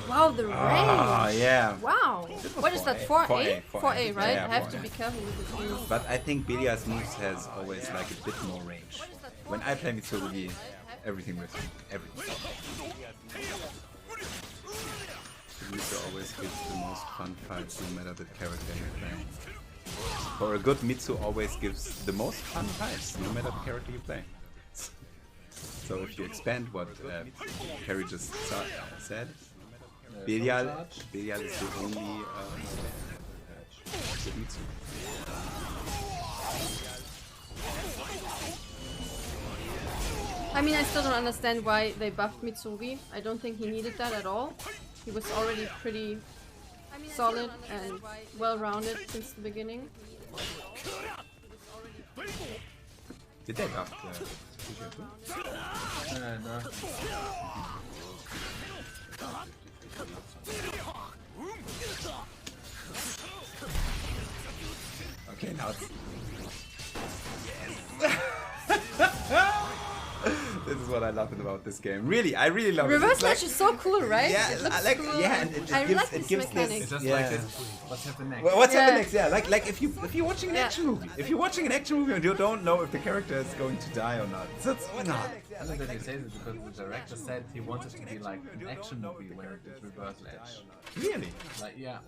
Wow, the range! Oh, yeah. Wow! What is that, 4A? 4A, right? Yeah, I have to 4A. be careful with the moves. But I think Belial's moves has always like a bit more range. When I play Mitsurugi, everything works. Everything. Mitsu always gives the most fun fights no matter the character you play. For a good Mitsu always gives the most fun fights no matter the character you play. So if you expand what Kerry just said, Belial is the only good Mitsu. I mean, I still don't understand why they buffed Mitsurugi. I don't think he needed that at all. He was already pretty solid and well-rounded since the beginning. Did they buff No. Okay, now it's... This is what I love about this game. Really, I really love it. Reverse It's like- slash is so cool, right? Yeah, It looks like cool. yeah, and I it gives like this this. mechanic. It's just Yeah. like this. What's happening next? Well, what's Yeah. happening next? Yeah, like if you're watching an Yeah. action movie, and you don't know if the character is going to die or not, so it's not. I think that he says it because the director said he wanted to be like an action movie where it is reverse edge. Really? Like, yeah.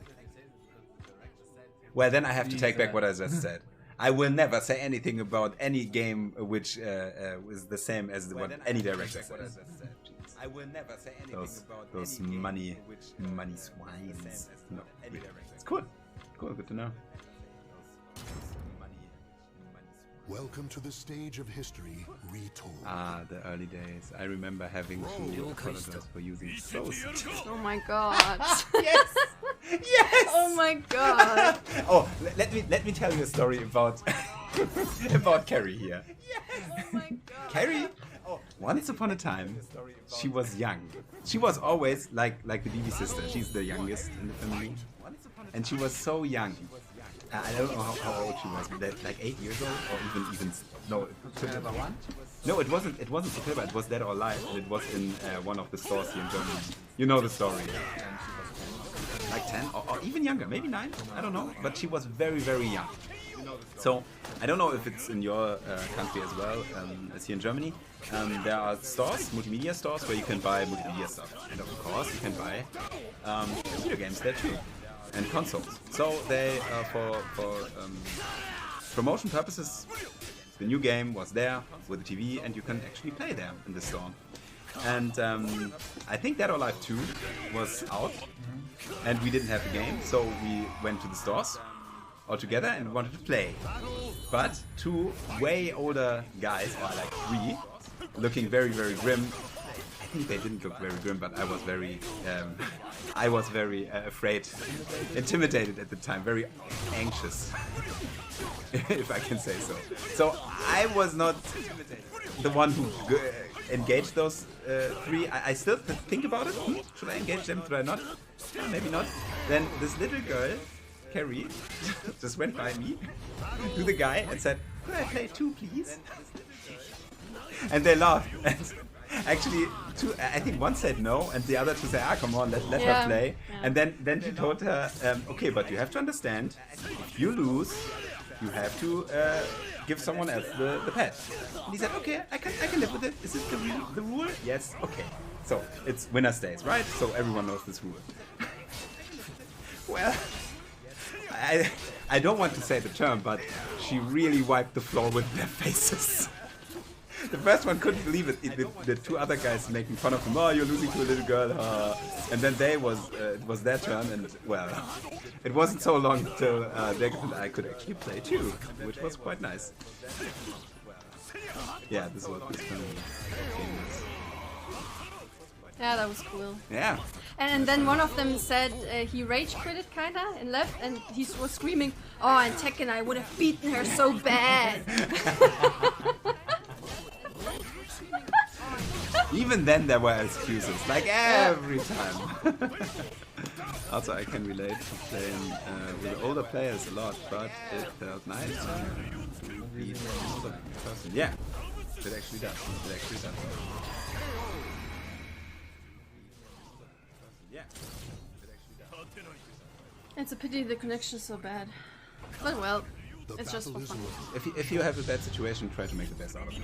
Well, then I have to take back what I just said. I will never say anything about any game which is the same as what any director says. I will never say anything about those money swines. No, really. It's cool. Cool, good to know. Welcome to the stage of history retold. Ah, the early days. I remember having to apologize for using those. Oh my god. Yes! Yes! Oh my god. Oh, let me tell you a story about about Carrie here. Oh my god. Carrie, once upon a time, she was young. She was always like the baby sister. She's the youngest in the family, and she was so young. I don't know how old she was, but like 8 years old, or even no. No, it wasn't. It wasn't September. It was Dead or Alive, and it was in one of the stores here in Germany. You know the story. Like 10 or even younger, maybe 9. I don't know. But she was very, very young. So I don't know if it's in your country as well as here in Germany. There are stores, multimedia stores, where you can buy multimedia stuff, and of course you can buy video games there too, and consoles. So they for promotion purposes, the new game was there with the TV, and you can actually play there in the store. And I think Dead or Alive 2 was out, and we didn't have the game, so we went to the stores all together and wanted to play. But 2 way older guys, or like 3, looking very, very grim. I think they didn't look very grim, but I was very afraid, intimidated at the time, very anxious, if I can say so. So I was not the one who engaged those 3. I still think about it. Should I engage them? Should I not? Maybe not. Then this little girl, Carrie, just went by me to the guy and said, "Could I play 2, please?" And they laughed. And actually, I think one said no, and the other 2 said, "Ah, come on, let her play." Yeah. And then she told her, "Okay, but you have to understand, if you lose, you have to give someone else the pet." And he said, "Okay, I can live with it. Is this the rule?" Yes. Okay. So it's winner stays, right? So everyone knows this rule. Well, I don't want to say the term, but she really wiped the floor with their faces. The first one couldn't believe it. The 2 other guys making fun of him. "Oh, you're losing to a little girl." And then it was their turn, and well, it wasn't so long till I could actually play too, which was quite nice. Yeah, this was this kind of game is. Yeah, that was cool. Yeah. And then one of them said he rage quitted kinda and left, and he was screaming, "Oh, and Tekken, I would have beaten her so bad." Even then there were excuses, like every time. Also, I can relate to playing with older players a lot, but it felt nice to beat an older person. Yeah, it actually does. It actually does. Yeah. It's a pity the connection's so bad. But well, it's just for fun. If you have a bad situation, try to make the best out of it.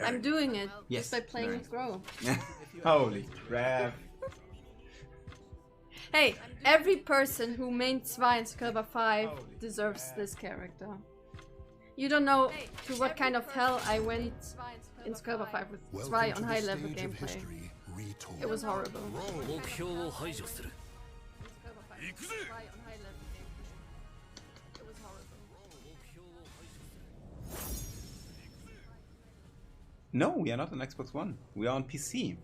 I'm doing it Yes, just by playing learn. with Grøh. Holy crap. Hey, every person who main Zwei in Skull 5 deserves this character. You don't know to what kind of hell I went in Skull 5 with Zwei on high level gameplay. It was horrible. No, we are not on Xbox One. We are on PC.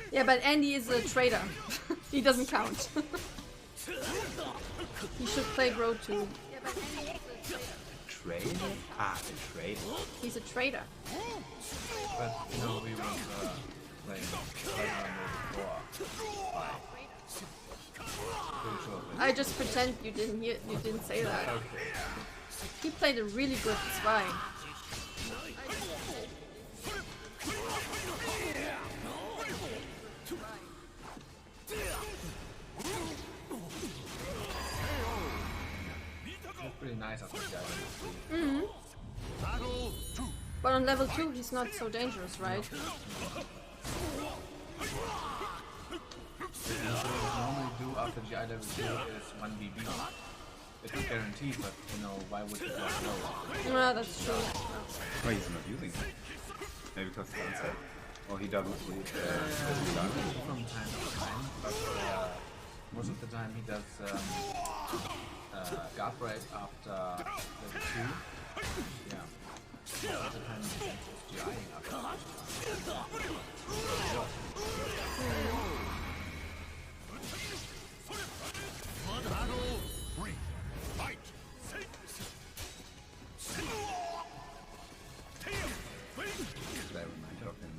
Yeah, but Andy is a traitor. He doesn't count. He should play Grøh too. Trader? Ah, the trader. He's a traitor. But you know, we were playing before. I just pretend you didn't hear. You didn't say that. Okay. He played a really good spy. It's pretty nice after the island. But on level 2 he's not so dangerous, right? What you normally do after GI level 2 is 1BB. It's not guaranteed, but you know, why would you go low? Yeah, that's true. Oh, he's not using it. Maybe because it's unsafe. Or he doubles with From time to time, but most of the time he does guard break after level 2. Yeah. Most of the time he does GIing after level 2. That reminds of him.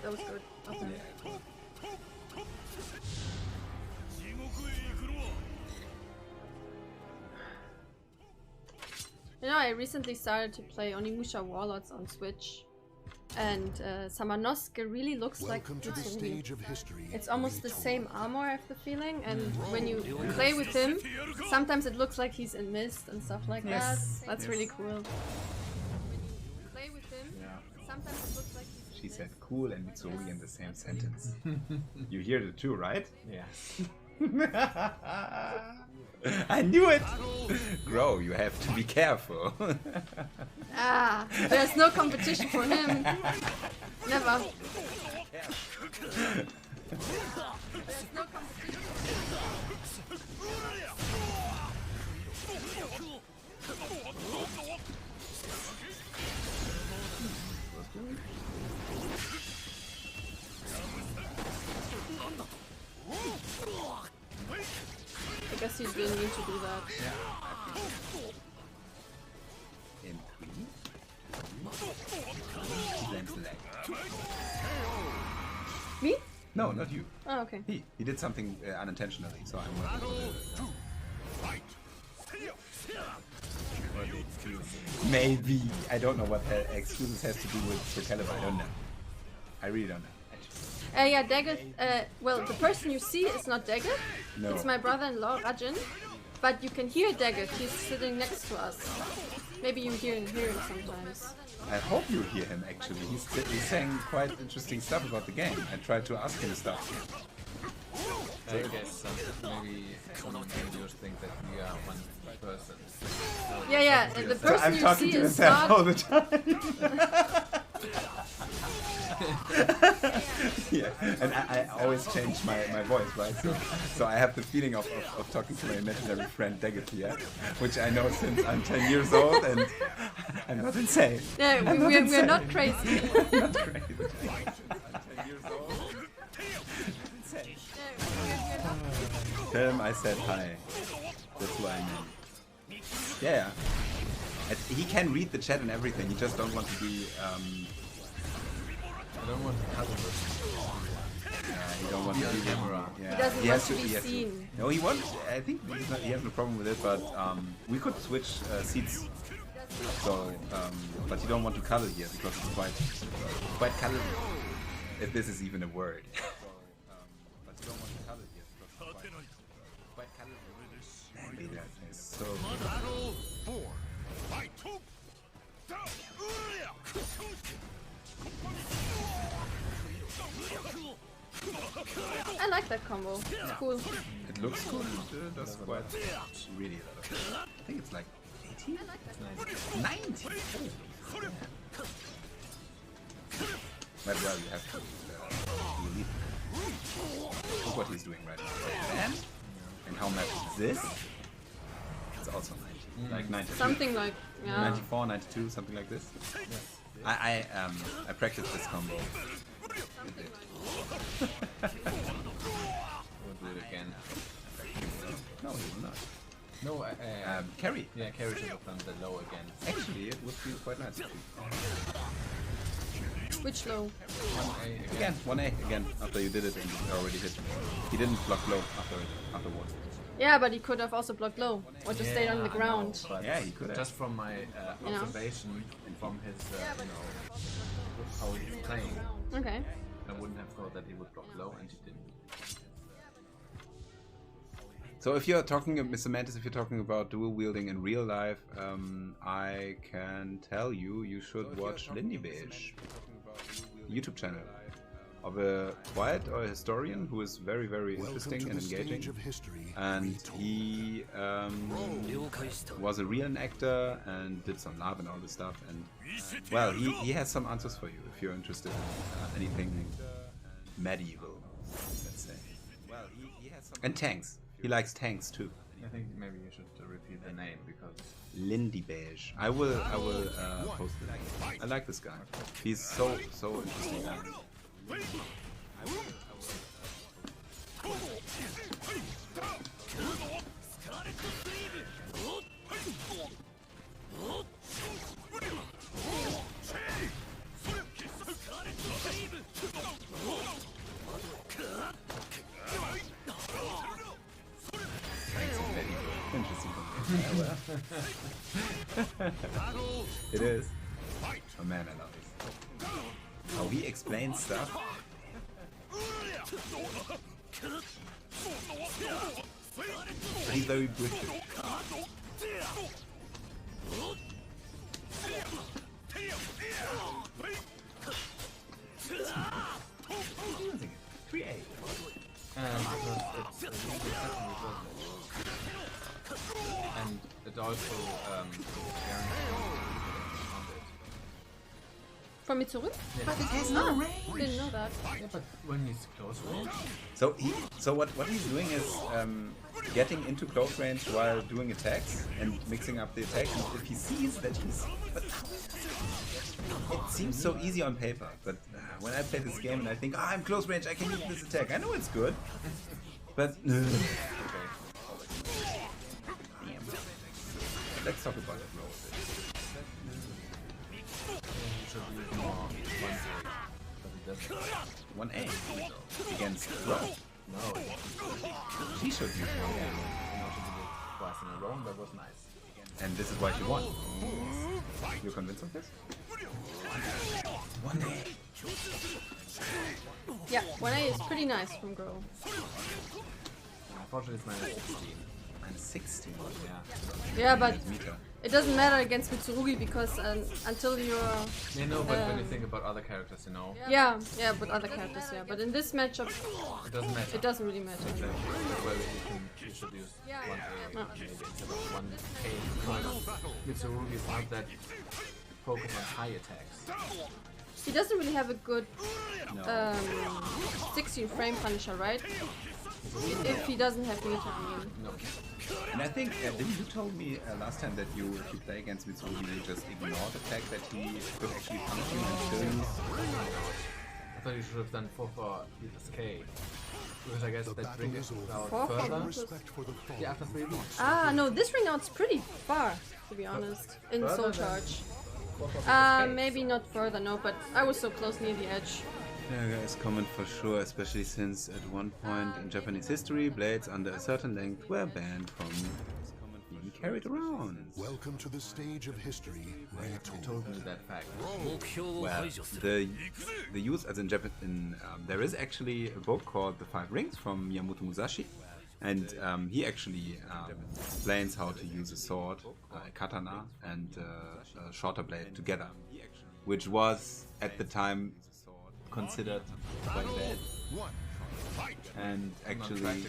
That was good. Okay. You know, I recently started to play Onimusha Warlords on Switch, and Samanosuke really looks Welcome like to the Mitsurugi. stage of history. It's almost the same armor, I have the feeling, and when you play with him, sometimes it looks like he's in mist and stuff like that. That's really cool. When you play with him, sometimes it looks like he's She said cool and Mitsurugi in the same sentence. You hear the two, right? Yeah. I knew it! Grøh, you have to be careful. Ah, there's no competition for him. Never. There's no competition. I guess he didn't need to do that. In 3. Then select. Me? No, not you. Oh, okay. He did something unintentionally, so I'm working for maybe. I don't know what the excuses has to do with Caliber. I don't know. I really don't know. Yeah, Daggett, well, the person you see is not Daggett. No. It's my brother-in-law, Rajin. But you can hear Daggett, he's sitting next to us. Maybe you hear him sometimes. I hope you hear him actually. He's saying quite interesting stuff about the game. I tried to ask him stuff. I guess maybe some viewers think that we are one person. So Yeah, the So person I'm you talking see to is myself not... all the time. Yeah, and I always change my voice, right? So I have the feeling of talking to my imaginary friend Daggett here, which I know since I'm 10 years old, and I'm not insane. Yeah, we're not crazy. I'm not crazy. I'm 10 years old. Insane. Tell him I said hi. That's what I meant. Yeah. He can read the chat and everything. He just don't want to be. I don't want to cover this. He don't want to be camera. Yeah. He doesn't want to be he has seen. No, he wants. I think he has no problem with it, but we could switch seats. So, but you don't want to cuddle here because it's quite cuddly. If this is even a word. But you don't want to cuddle here because it's quite cuddly. Maybe that is so. I like that combo. It's cool. It looks cool. It does quite really a lot of it. I think it's like 18? I like that. 90? But well, you have to do Look what he's doing right now. And how much is this? It's also 90. Like 92. Something like, yeah. 94, 92, something like this. I practiced this combo. We'll do it again. No, he will not. No, Kerry. yeah, Kerry should have done the low again. Actually, it would be quite nice. Which low? 1A Again, 1A again, after you did it and you already hit. He didn't block low afterwards. Yeah, but he could have also blocked low, or just stayed on the ground. But Yeah, he could have. just from my observation and from his, how he's playing, Okay. I wouldn't have thought that he would block low, and he didn't. So if you're talking, Mr. Mantis, if you're talking about dual wielding in real life, I can tell you should watch Lindy Beige, YouTube channel of a poet or a historian who is very, very interesting and engaging. And he was a real actor and did some love and all this stuff. And well, he has some answers for you if you're interested in anything medieval, let's say. Well, he has some and tanks. He likes tanks too. I think maybe you should repeat the name because Lindy Beige. I will post it. I like this guy. He's so interesting. Interesting. It is. Oh man, I love this. How he explains stuff. But he's very British. and it also From Mitsurugi? But it has no range. Didn't know that. yeah, but when he's close range, So what he's doing is getting into close range while doing attacks and mixing up the attacks. And if he sees that he's, but it seems so easy on paper. But when I play this game and I think, I'm close range, I can use this attack. I know it's good, but okay. let's talk about it. He should use more 1A, but he doesn't. 1A against Grøh. No, She should use 1A. not to do it twice in a row. That was nice. And this is why she won. You're convinced of this? 1A. Yeah, 1A is pretty nice from Grøh. Unfortunately, it's minus 16. And 16. Yeah. Yeah, but Meter. it doesn't matter against Mitsurugi because until you're... You know, but when you think about other characters, you know, Yeah, with other characters, yeah. But in this matchup, it doesn't matter. it doesn't really matter. Well, you should use 1A maybe instead of 1K. Because Mitsurugi is not that focused on high attacks. He doesn't really have a good 16 frame Punisher, right? If he doesn't have meter, I mean. No. And I think, didn't you told me last time that if you play against Mitsurugi, you just ignore the fact that he could actually punish you and kill you? I thought you should have done 4 this K. Because I guess The that battle brings is it over. out Four further. Respect for the throne. Yeah, after 3 weeks. Ah, no, this ring out's pretty far, to be honest, in Further Soul than Charge. 4 Maybe not further, no, but I was so close near the edge. Yeah, guys, comment for sure, especially since at one point in Japanese history, blades under a certain length were banned from being carried around. Welcome to the stage of history. You told me that fact. Well, the use, as in Japan, there is actually a book called The Five Rings from Miyamoto Musashi, and he actually explains how to use a sword, a katana, and a shorter blade together, which was at the time considered quite bad. And actually,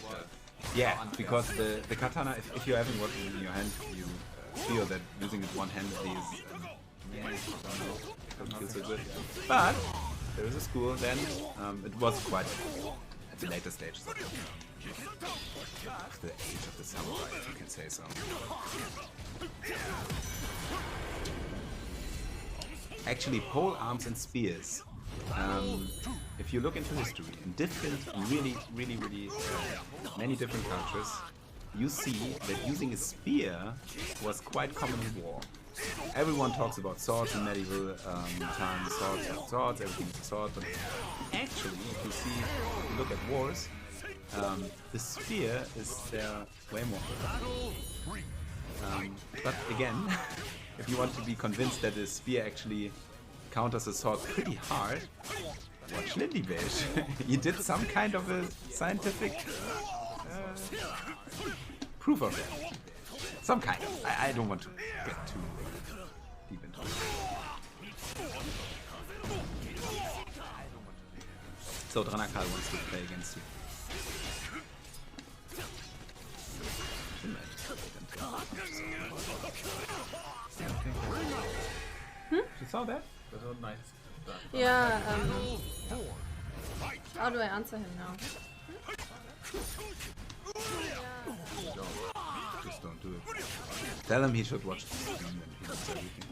yeah, because the katana, if you haven't got it in your hand, you feel that using it one-handedly is doesn't feel so good. But there is a school then, it was quite the later stages of the age of the samurai, if you can say so. Actually, pole arms and spears. If you look into history, in different, really many different cultures, you see that using a spear was quite common in war. Everyone talks about swords in medieval times, swords, everything is a sword, but actually, if you look at wars, the spear is there way more. But again, if you want to be convinced that the spear actually counters a sword pretty hard, watch Lindybeige. He did some kind of a scientific proof of it. Some kind of. I don't want to get too deep into it. So Dranakal wants to play against you. You saw that? That was nice. Yeah, how do I answer him now? Just don't do it. Tell him he should watch the stream and he knows everything.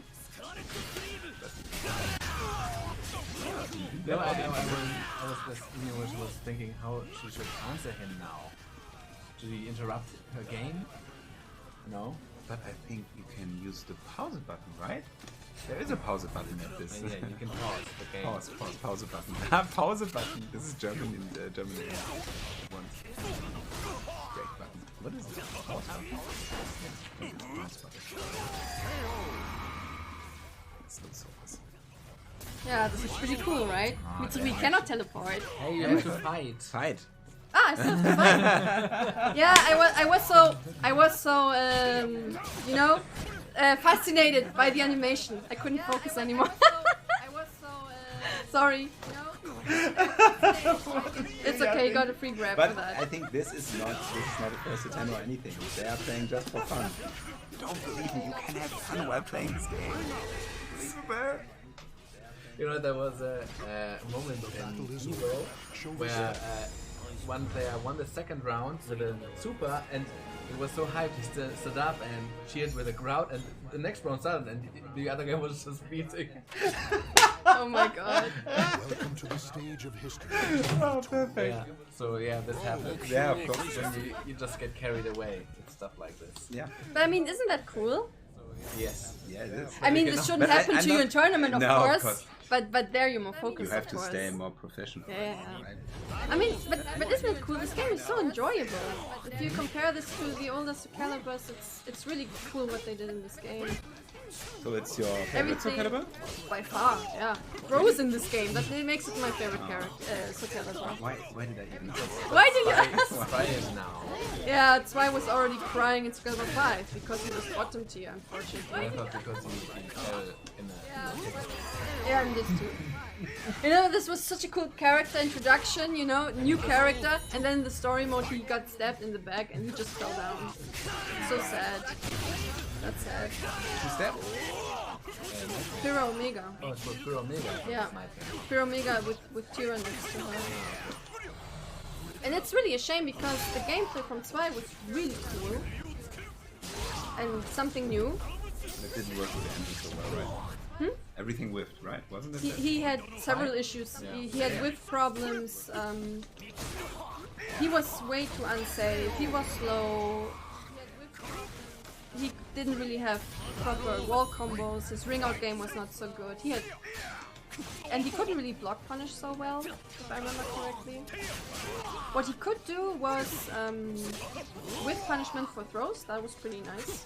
No, I was thinking how she should answer him now. Should he interrupt her game? No? But I think you can use the pause button, right? There is a pause button at this. Yeah, you can pause the game. Pause button. Pause button. This is German in German. Once. Break button. What is it? Pause button. Pause button. It's not so awesome. Yeah, this is pretty cool, right? Mitsurugi cannot teleport. Hey, you have to fight. Fight. Ah, I still have to fight. Yeah, I was so you know, fascinated by the animation. I couldn't focus anymore. Sorry. It's okay, you got a free grab But for that. I think this is not a first attempt or anything. They are playing just for fun. Don't believe me, you can have fun while playing this game. Unbelievable. You know, there was a moment in Evo where one player won the second round with a super, and it was so hyped he stood up and cheered with the crowd, and the next round started and the other guy was just beating. Oh my god. Welcome to the stage of history. Oh, perfect. Yeah. So yeah, this happens. Yeah, of course. When you just get carried away with stuff like this. Yeah. But I mean, isn't that cool? Yes. Yeah, it is. I mean, this shouldn't But happen I'm to you not- in tournament, of No, of course. course. But there you're more focused, You have of to course. stay more professional. Yeah. Right? I mean, but isn't it cool? This game is so enjoyable. If you compare this to the older Calibers, it's really cool what they did in this game. So it's your favorite Everything, Soul Calibur? by far, yeah. Grøh is in this game. That makes it my favorite character, Soul Calibur. Why did I even ask? Why did you ask? Try it now. Yeah, that's why I was already crying in Soul Calibur 5 because he was bottom tier, I unfortunately. thought because he fell in a Yeah, and this too. You know, this was such a cool character introduction, you know, new character, and then in the story mode he got stabbed in the back and he just fell down. So sad. That's sad. Who's that? Pyro Omega. Oh, it's for Pure Omega. Yeah. My favorite. Pyro Omega with Tyra next to her. And it's really a shame because the gameplay from 2 was really cool. And something new. It didn't work with the engine so well, right? Everything whiffed, right? Wasn't it? He had several issues. He had whiff problems. He was way too unsafe. He was slow. He didn't really have proper wall combos. His ring out game was not so good. And he couldn't really block punish so well, if I remember correctly. What he could do was whiff punishment for throws. That was pretty nice.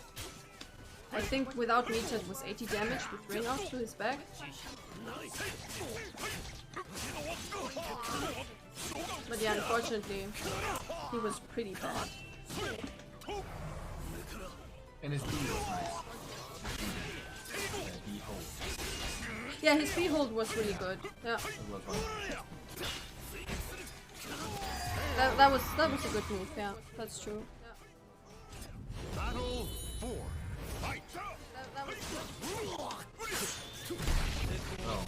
I think without meter it was 80 damage with ring out to his back. But yeah, unfortunately, he was pretty bad. And his B was nice. B hold. Yeah, his free hold was really good. Yeah, That was one. that was a good move. Yeah, that's true. Battle 4. Fight. That was Oh.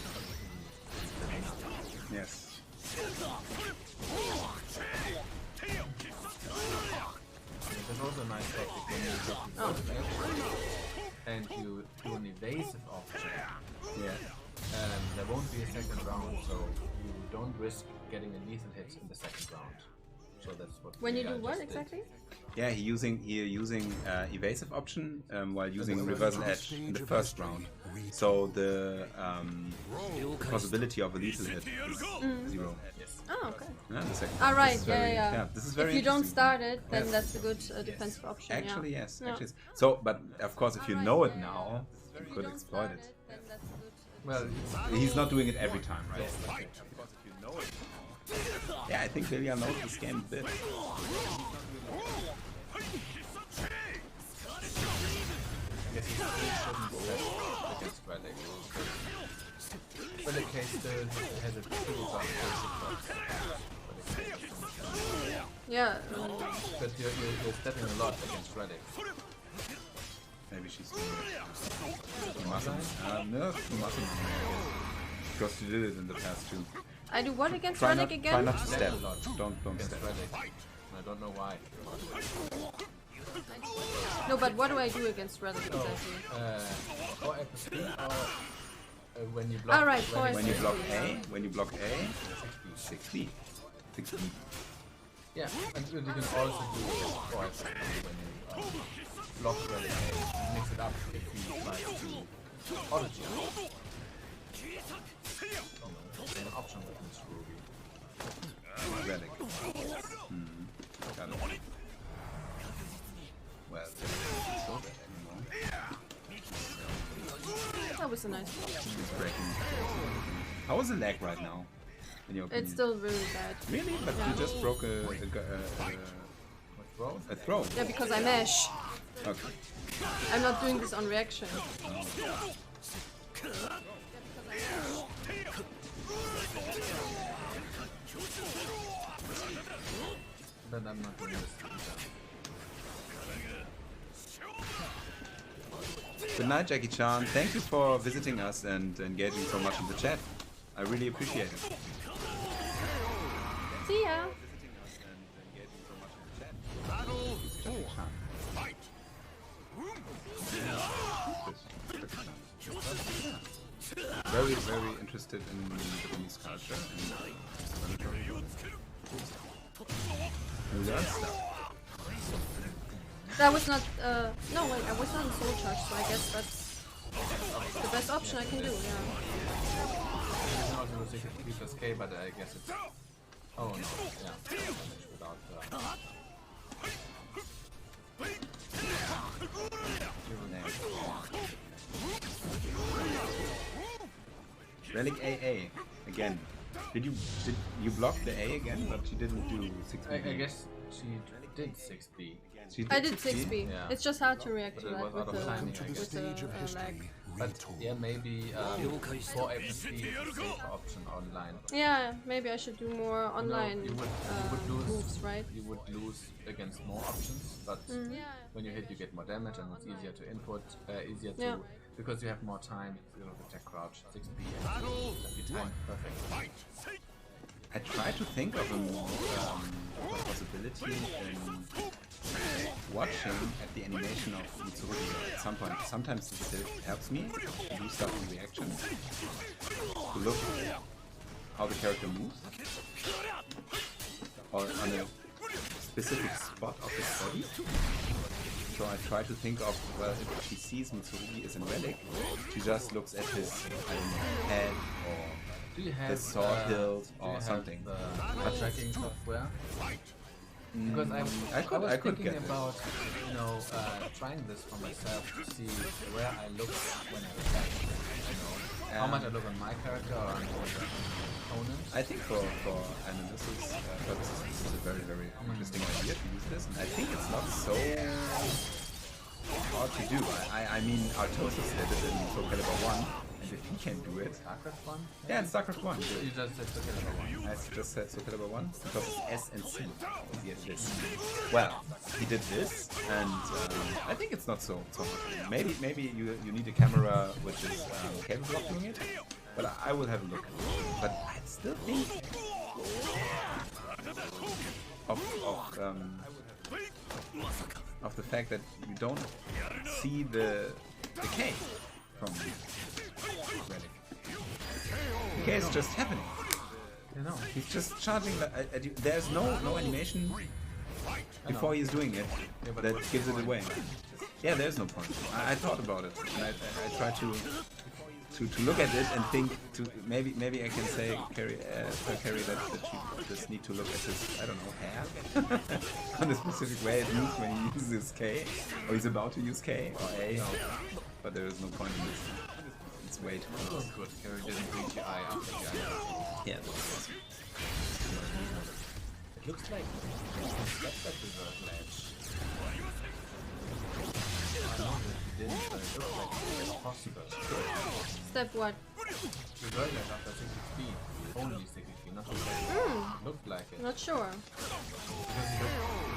Yes. edge, and you do an evasive option, there won't be a second round, so you don't risk getting a lethal hit in the second round. So that's what. When you do Belial what just exactly? Yeah, you're using evasive option while using reversal edge in the first round. So the possibility of a lethal hit is 0. Oh, okay. Yeah, the second Ah, round. right. This is very, Yeah. This is very If you don't interesting. start it, then that's a good defensive option. Actually, yeah. yes. Yeah. Actually, so, but of course, if you know it now, you could exploit it. Then that's a good. Well, He's not doing it every time, right? Yeah, I think Belial knows this game a bit. I guess he shouldn't set against Relic. Relic case still has a pretty bad Yeah. but you're stepping a lot against Relic. Maybe she's doing it. She mustn't. No, she mustn't. Because she did it in the past too. I do what against Try Relic not, again? try not to step. A lot Don't against step. Relic. I don't know why. No, but what do I do against Relic exactly? Or at the speed, or when you block. Alright, Relic. When you block A, 6B. 6B. Yeah, and you can also do for example when you block Relic A, mix it up if you try to auto jump. An option with Mitsurugi. Relic. Got it. Well, it's not that anymore. That was a nice one. He's breaking. How is the lag right now? In your opinion? It's still really bad. Really? But you just broke a throw. Yeah, because I mash. Okay. I'm not doing this on reaction. But I'm not doing this either. Good night, Jackie Chan. Thank you for visiting us and engaging so much in the chat. I really appreciate it. See ya. Very, very interested in Japanese culture and learn stuff. That was not. No, wait, I was not in Soul Charge, so I guess that's the best option I can do. Yeah. You can also use it plus K, but I guess it's. Oh no, yeah. Without Relic AA again. Did you block the A again? But you didn't do 6B. I guess she did 6B. I did 6B. Yeah. It's just hard to react to But it that was out with of the timing, I To the guess. stage of history, lag. But yeah, maybe 4 APC is a safer option online. Yeah, maybe I should do more online you would lose, moves, right? You would lose against more options, but when you hit, you get more damage, and it's easier to input, easier to because you have more time. You know, attack crouch 6B, and you time perfect. I try to think of a more possibility in watching at the animation of Mitsurugi at some point. Sometimes it still helps me to do stuff in reaction, to look how the character moves, or on a specific spot of his body. So I try to think of, well, if she sees Mitsurugi as a relic, she just looks at his, I don't know, head or Do you have his sword hilt or something. The tracking software? Because I was I could thinking get about, you know, trying this for myself to see where I look when I attack. You know, how much I look on my character or on the opponent. I think for analysis purposes, this is a very, very interesting idea to use this, and I think it's not so hard to do. I mean, Artosis did it in Soul Calibur 1, and if he can do it... StarCraft 1? Yeah, in StarCraft 1. You just said Soul Calibur 1. I just said Soul Calibur 1, because it's S and C. He did this. Well, he did this, and I think it's not so hard. Maybe you need a camera which is capable of doing it, but I will have a look. But I still think of the fact that you don't see the K from Relic. The K is just happening. You know, he's just charging. There's no animation before he's doing it that gives it away. Yeah, there's no point. I thought about it, and I tried to look at it and think. Maybe I can say Kerry that you just need to look at his, I don't know, hair on a specific way it moves when he uses K, or he's about to use K or A. But there is no point in this. It's way too close. Good. Kerry didn't reach the eye after the eye. Yeah. It looks like that's that reverse ledge. I know that he didn't, but it looks like it's possible. Step what? Reverse ledge after 60 feet. Only 60 feet, not 60 feet. Looked like it. Not sure. Because it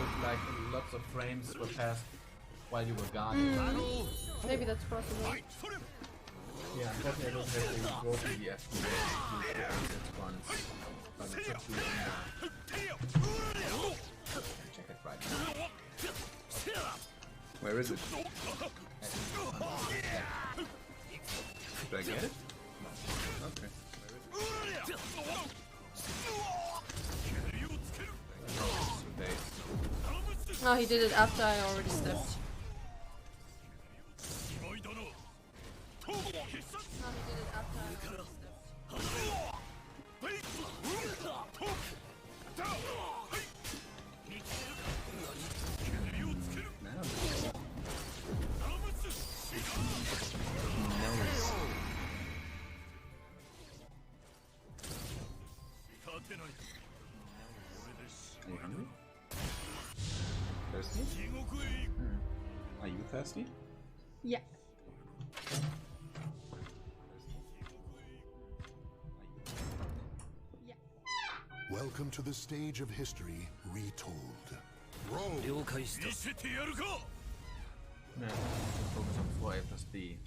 looked like lots of frames were passed while you were guarding. Maybe that's possible. Yeah, unfortunately I don't have to go to the FP to once. But it should be in there. Check it right now. Where is it? Did I get it? No. Okay. No, he did it after I already stepped. No, he did it after I already stepped. Are you hungry? Thirsty? Are you thirsty? Yeah. Welcome to the stage of history retold. Yeah, focus on 4A plus B.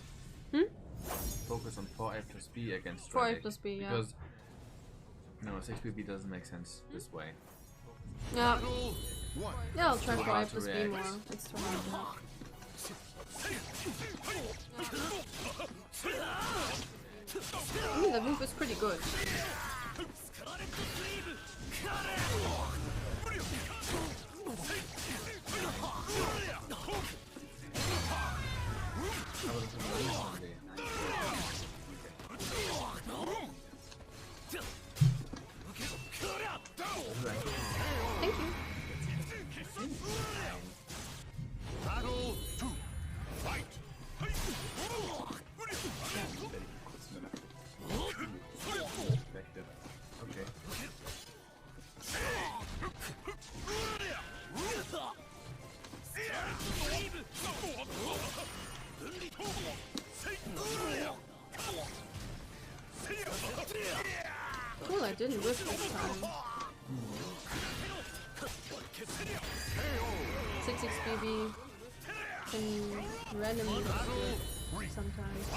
Focus on 4A plus B against 4A Relic, plus B, yeah. Because no, 6BB doesn't make sense this way. Yeah. Yeah, I'll try Too 4A hard plus to B react. more. It's too hard. The move is pretty good. Thank you. Okay. Cool, I didn't whiff this time. 6 BB can randomly look good sometimes.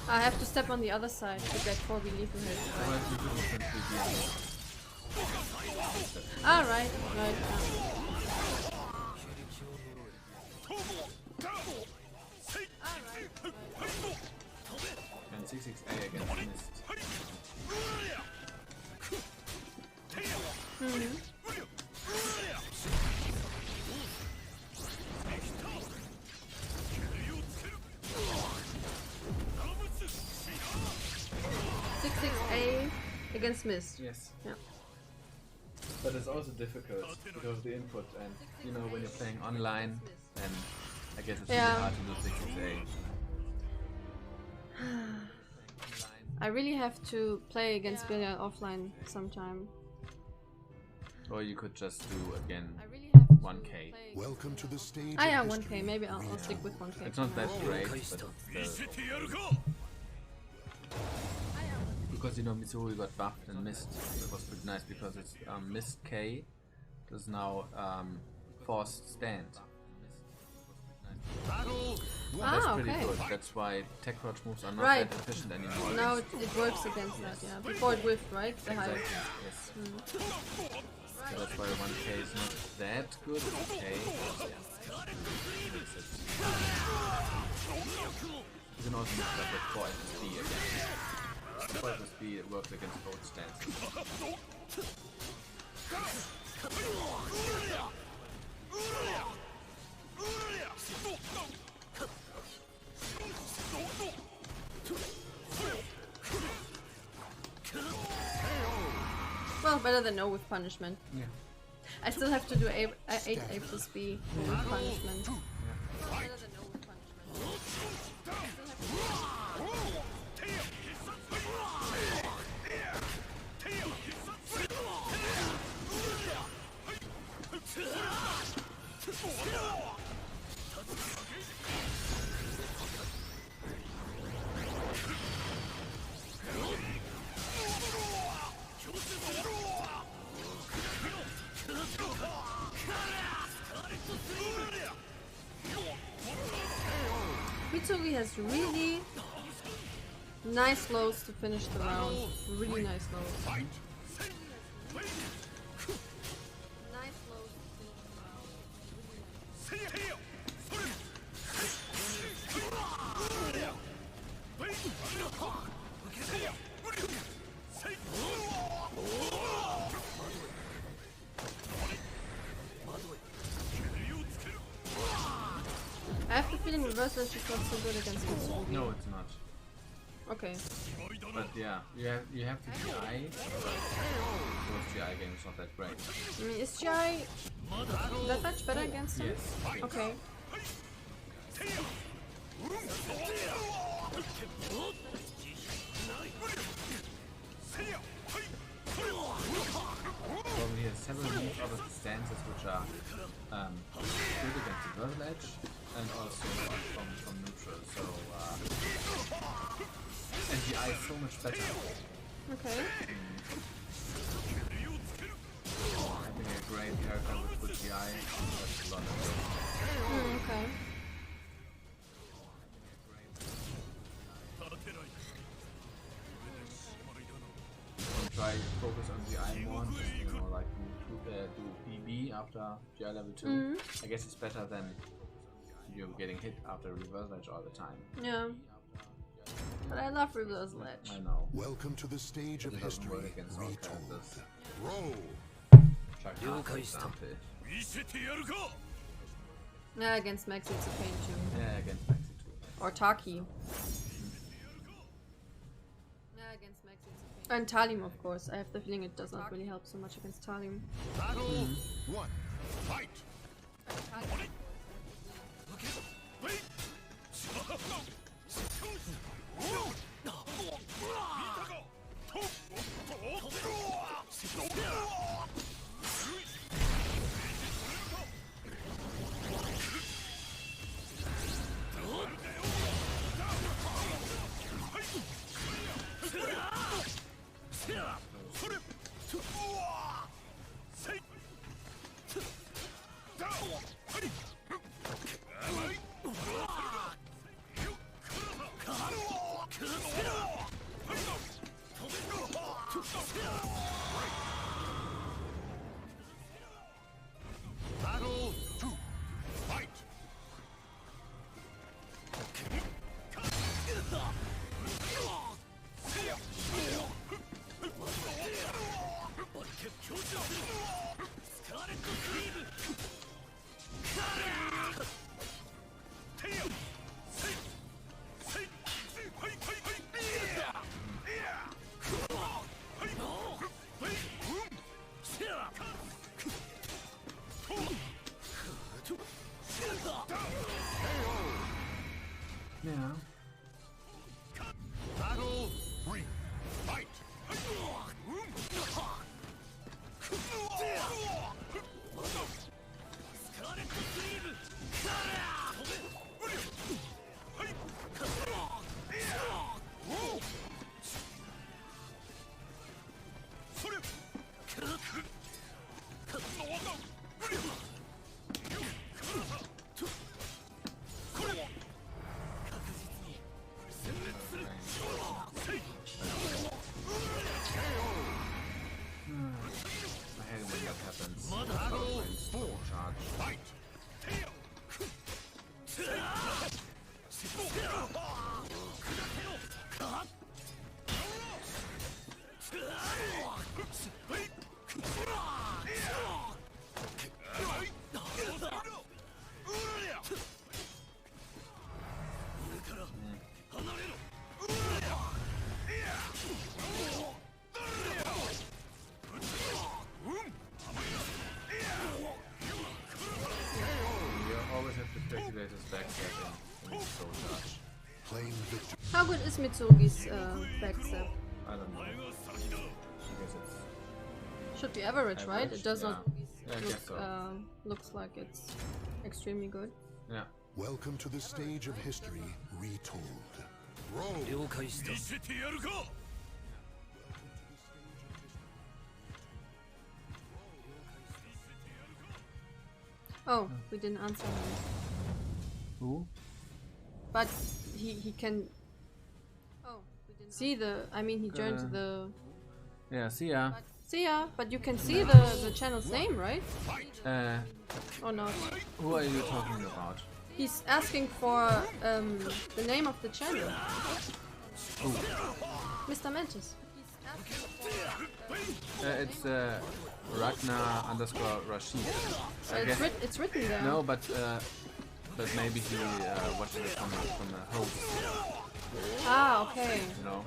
I have to step on the other side to get 4 relief in it. Alright, right. And 66A against Mist. A against Mist. Yes. Yeah. But it's also difficult because of the input, and you know, when you're playing online, then I guess it's really hard to do 66A. I really have to play against Belial offline sometime. Or you could just do again I really have to 1K. Welcome to the stage Ah, yeah, of 1K. history. Maybe I'll stick with 1K. It's not that great, but it's still... Because you know Mitsurugi got buffed and Mist. It was pretty nice because it's Mist K does now forced stand. Ah, That's pretty okay. good. That's why tech crouch moves are not Right. that efficient anymore. Now it works against that, yeah. Before it whiffed, right? The higher. Exactly. Yes. So that's why 1K is not that good. Okay. You can also mix up with 4 FSB again. 4 FSB it works against both stances. Well, better than no with punishment. Yeah. I still have to do 8 A plus B with punishment. Better than no with punishment. Mitsurugi has really nice lows to finish the round. Really nice lows. Nice lows to finish the round. Really nice. I have the feeling reverse is just not so good against Mitsurugi. No, it's not. Okay. But yeah, you have to GI. Those GI games not that great. Is GI that much better against him? Yes. Okay. Probably has several moves out of the stances which are good against the verbal edge and also from neutral. So and GI is so much better. Okay. Having a great character with good GI, that's a lot of good. Okay. Try to focus on GI more, and just, you know, like do BB after GI level 2. I guess it's better than you're getting hit after reverse ledge all the time. Yeah. But I love reverse ledge. I know. Welcome to the stage of It doesn't work history against all retold. characters. Roll. Chakra, for example. Yeah, against Maxi it's a pain too. Yeah, against Maxi too. Or Taki. Yeah, against Maxi it's a pain. And Talim, of course. I have the feeling it does not really help so much against Talim. Battle 1. Fight. Battle 2. Fight. Yeah. Battle 3. Fight. How good is Mitsurugi's backstab? I don't know. I guess it's... Should be average, right? It does not Yeah, I guess so. looks like it's extremely good. Yeah. Welcome to the stage of history retold. Roll. Oh, we didn't answer him. Who? But he can... Oh, we didn't see the... I mean, he joined the... Yeah, see ya. See ya, but you can see the channel's name, right? Or not? Who are you talking about? He's asking for the name of the channel. Who? Mr. Mantis. It's Ragnar _Rashid. I guess. It's written there. No, but maybe he watched it from a host. Ah, okay. You know.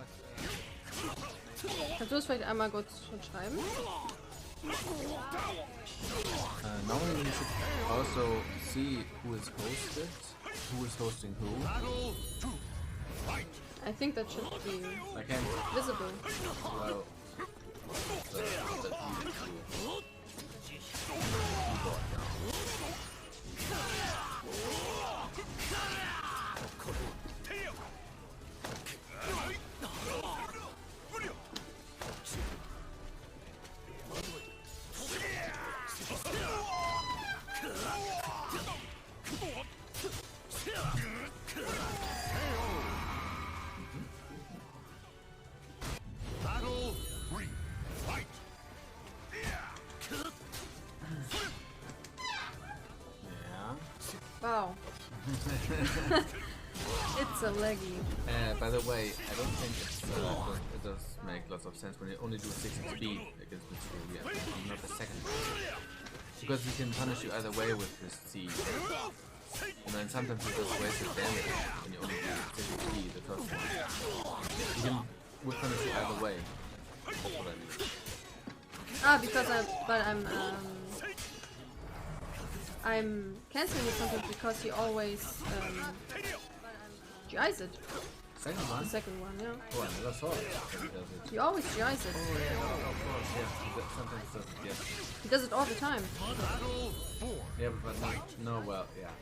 Kannst du das vielleicht einmal kurz schreiben? Normally you should also see who is hosted, who is hosting who. I think that should be visible. Well, Wow. It's a leggy. by the way, I don't think it does make lots of sense when you only do 6 speed against Mitsurugi, not the second one. Because he can punish you either way with his C. And then sometimes he just wastes his damage when you only do 6 speed, the first one. He can punish you either way. That's what I mean. Ah, because I'm canceling it sometimes because he always GIs it. Second one? The second one, yeah. Oh, I never saw it. He does it. He always GIs it. Oh yeah, no, of course, yeah. He sometimes does it, yes. He does it all the time. Yeah, but no, well, yeah.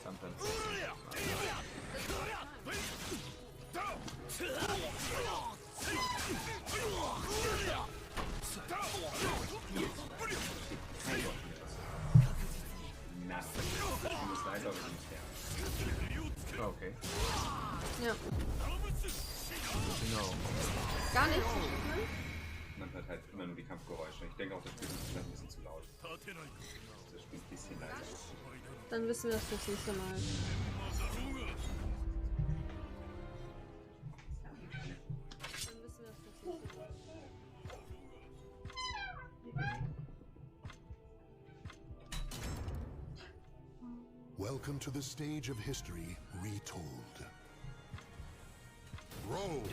Sometimes. Okay. Ja. No. Gar nicht. Man hört halt immer nur die Kampfgeräusche. Ich denke auch, das Spiel ist vielleicht ein bisschen zu laut. Das Spiel ein bisschen leiser. Dann wissen wir das fürs nächste Mal. Welcome to the stage of history retold. Roll.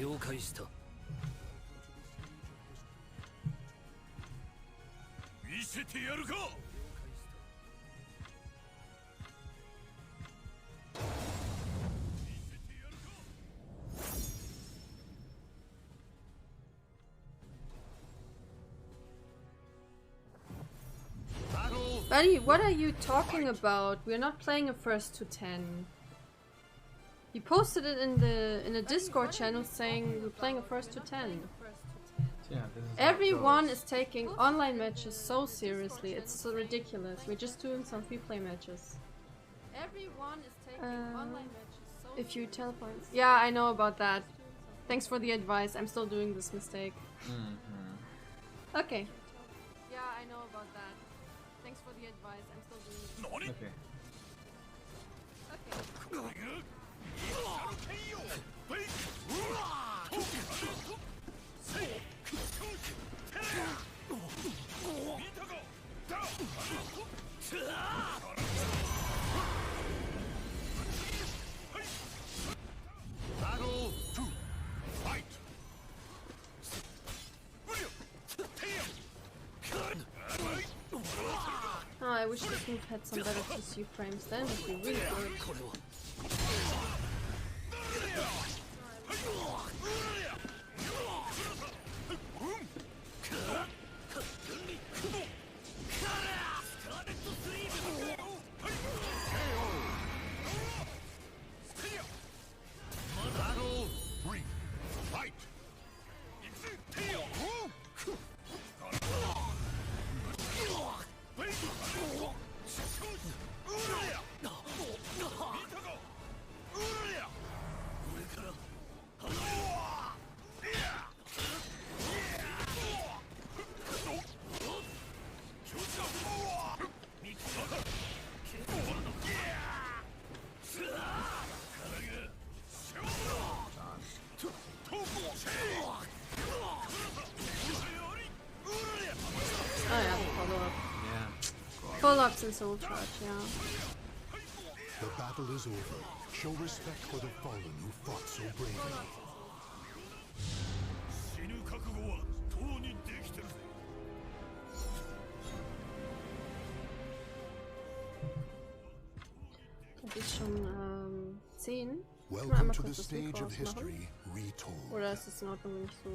Buddy, what are you talking about? We're not playing a first to 10. He posted it in a Discord channel saying we're playing a first to 10. Yeah, Everyone is taking online matches so seriously. It's so ridiculous. We're just doing some free play matches. Everyone is taking online matches so seriously. If you teleport. Yeah, I know about that. Thanks for the advice. I'm still doing this mistake. Okay. Yeah, I know about that. Thanks for the advice. I'm still doing this. Okay. Okay. wish this move had some better TC frames, then it would be really good. Follow-ups and soul charge, yeah. The battle is over. Show respect for the fallen who fought so bravely. Das ist schon 10. Welcome to the stage of history retold. Oder ist es in Ordnung, wenn ich so...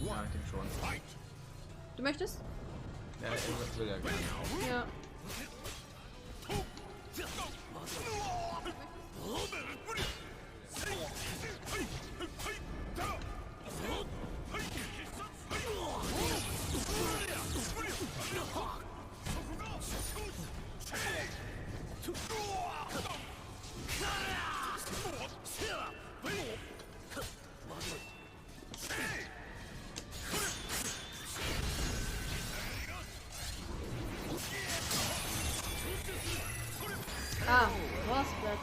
Ja, ich denke schon. Du möchtest? Ja, das will er gerne auch. Ja. Ah, was that?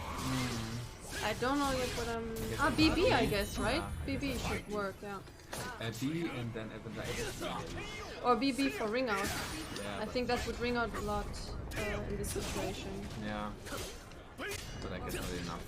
I don't know yet what I'm... Ah, BB I guess, right? BB should work, yeah. B and then Evan. Or BB for ring out. Yeah, I think that would ring out a lot in this situation. Yeah. But I guess not enough.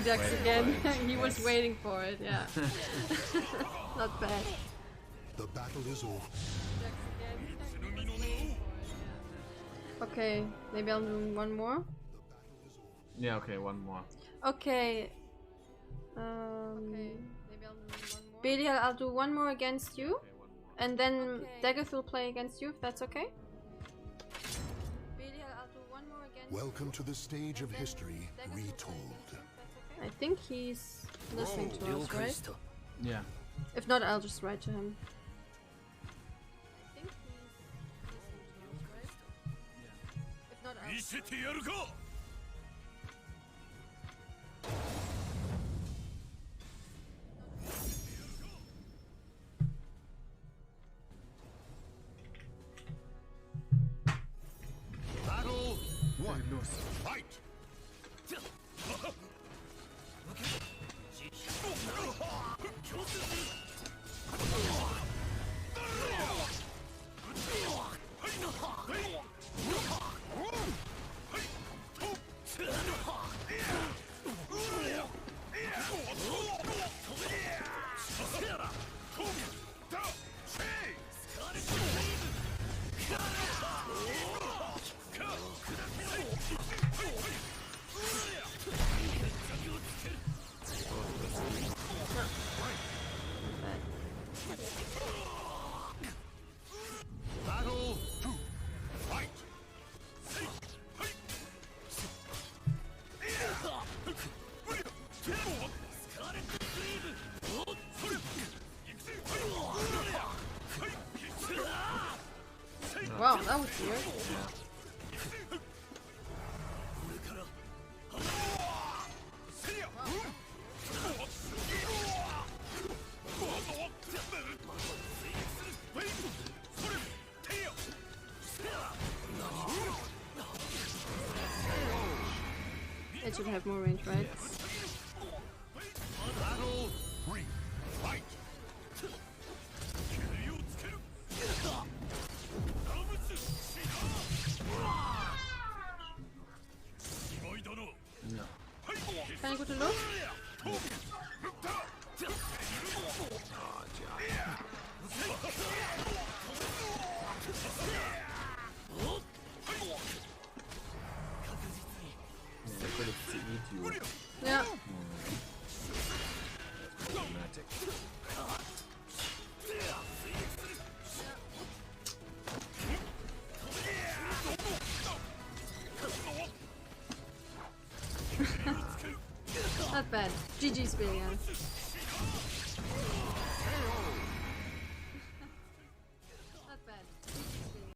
Ducks again. He was waiting for it, yeah. Not bad. The battle is over. Okay, maybe I'll do one more. Yeah, okay, one more. Okay. Belial, I'll do one more against you, and then Daggeth will play against you, if that's okay. Welcome to the stage of history retold. I think he's listening to us, right? Yeah. If not, I'll just write to him. If not, I'll... Battle one. Fight. that was weird. It should have more range, right? Can I go to low? Yeah. Not bad. GG's Belial.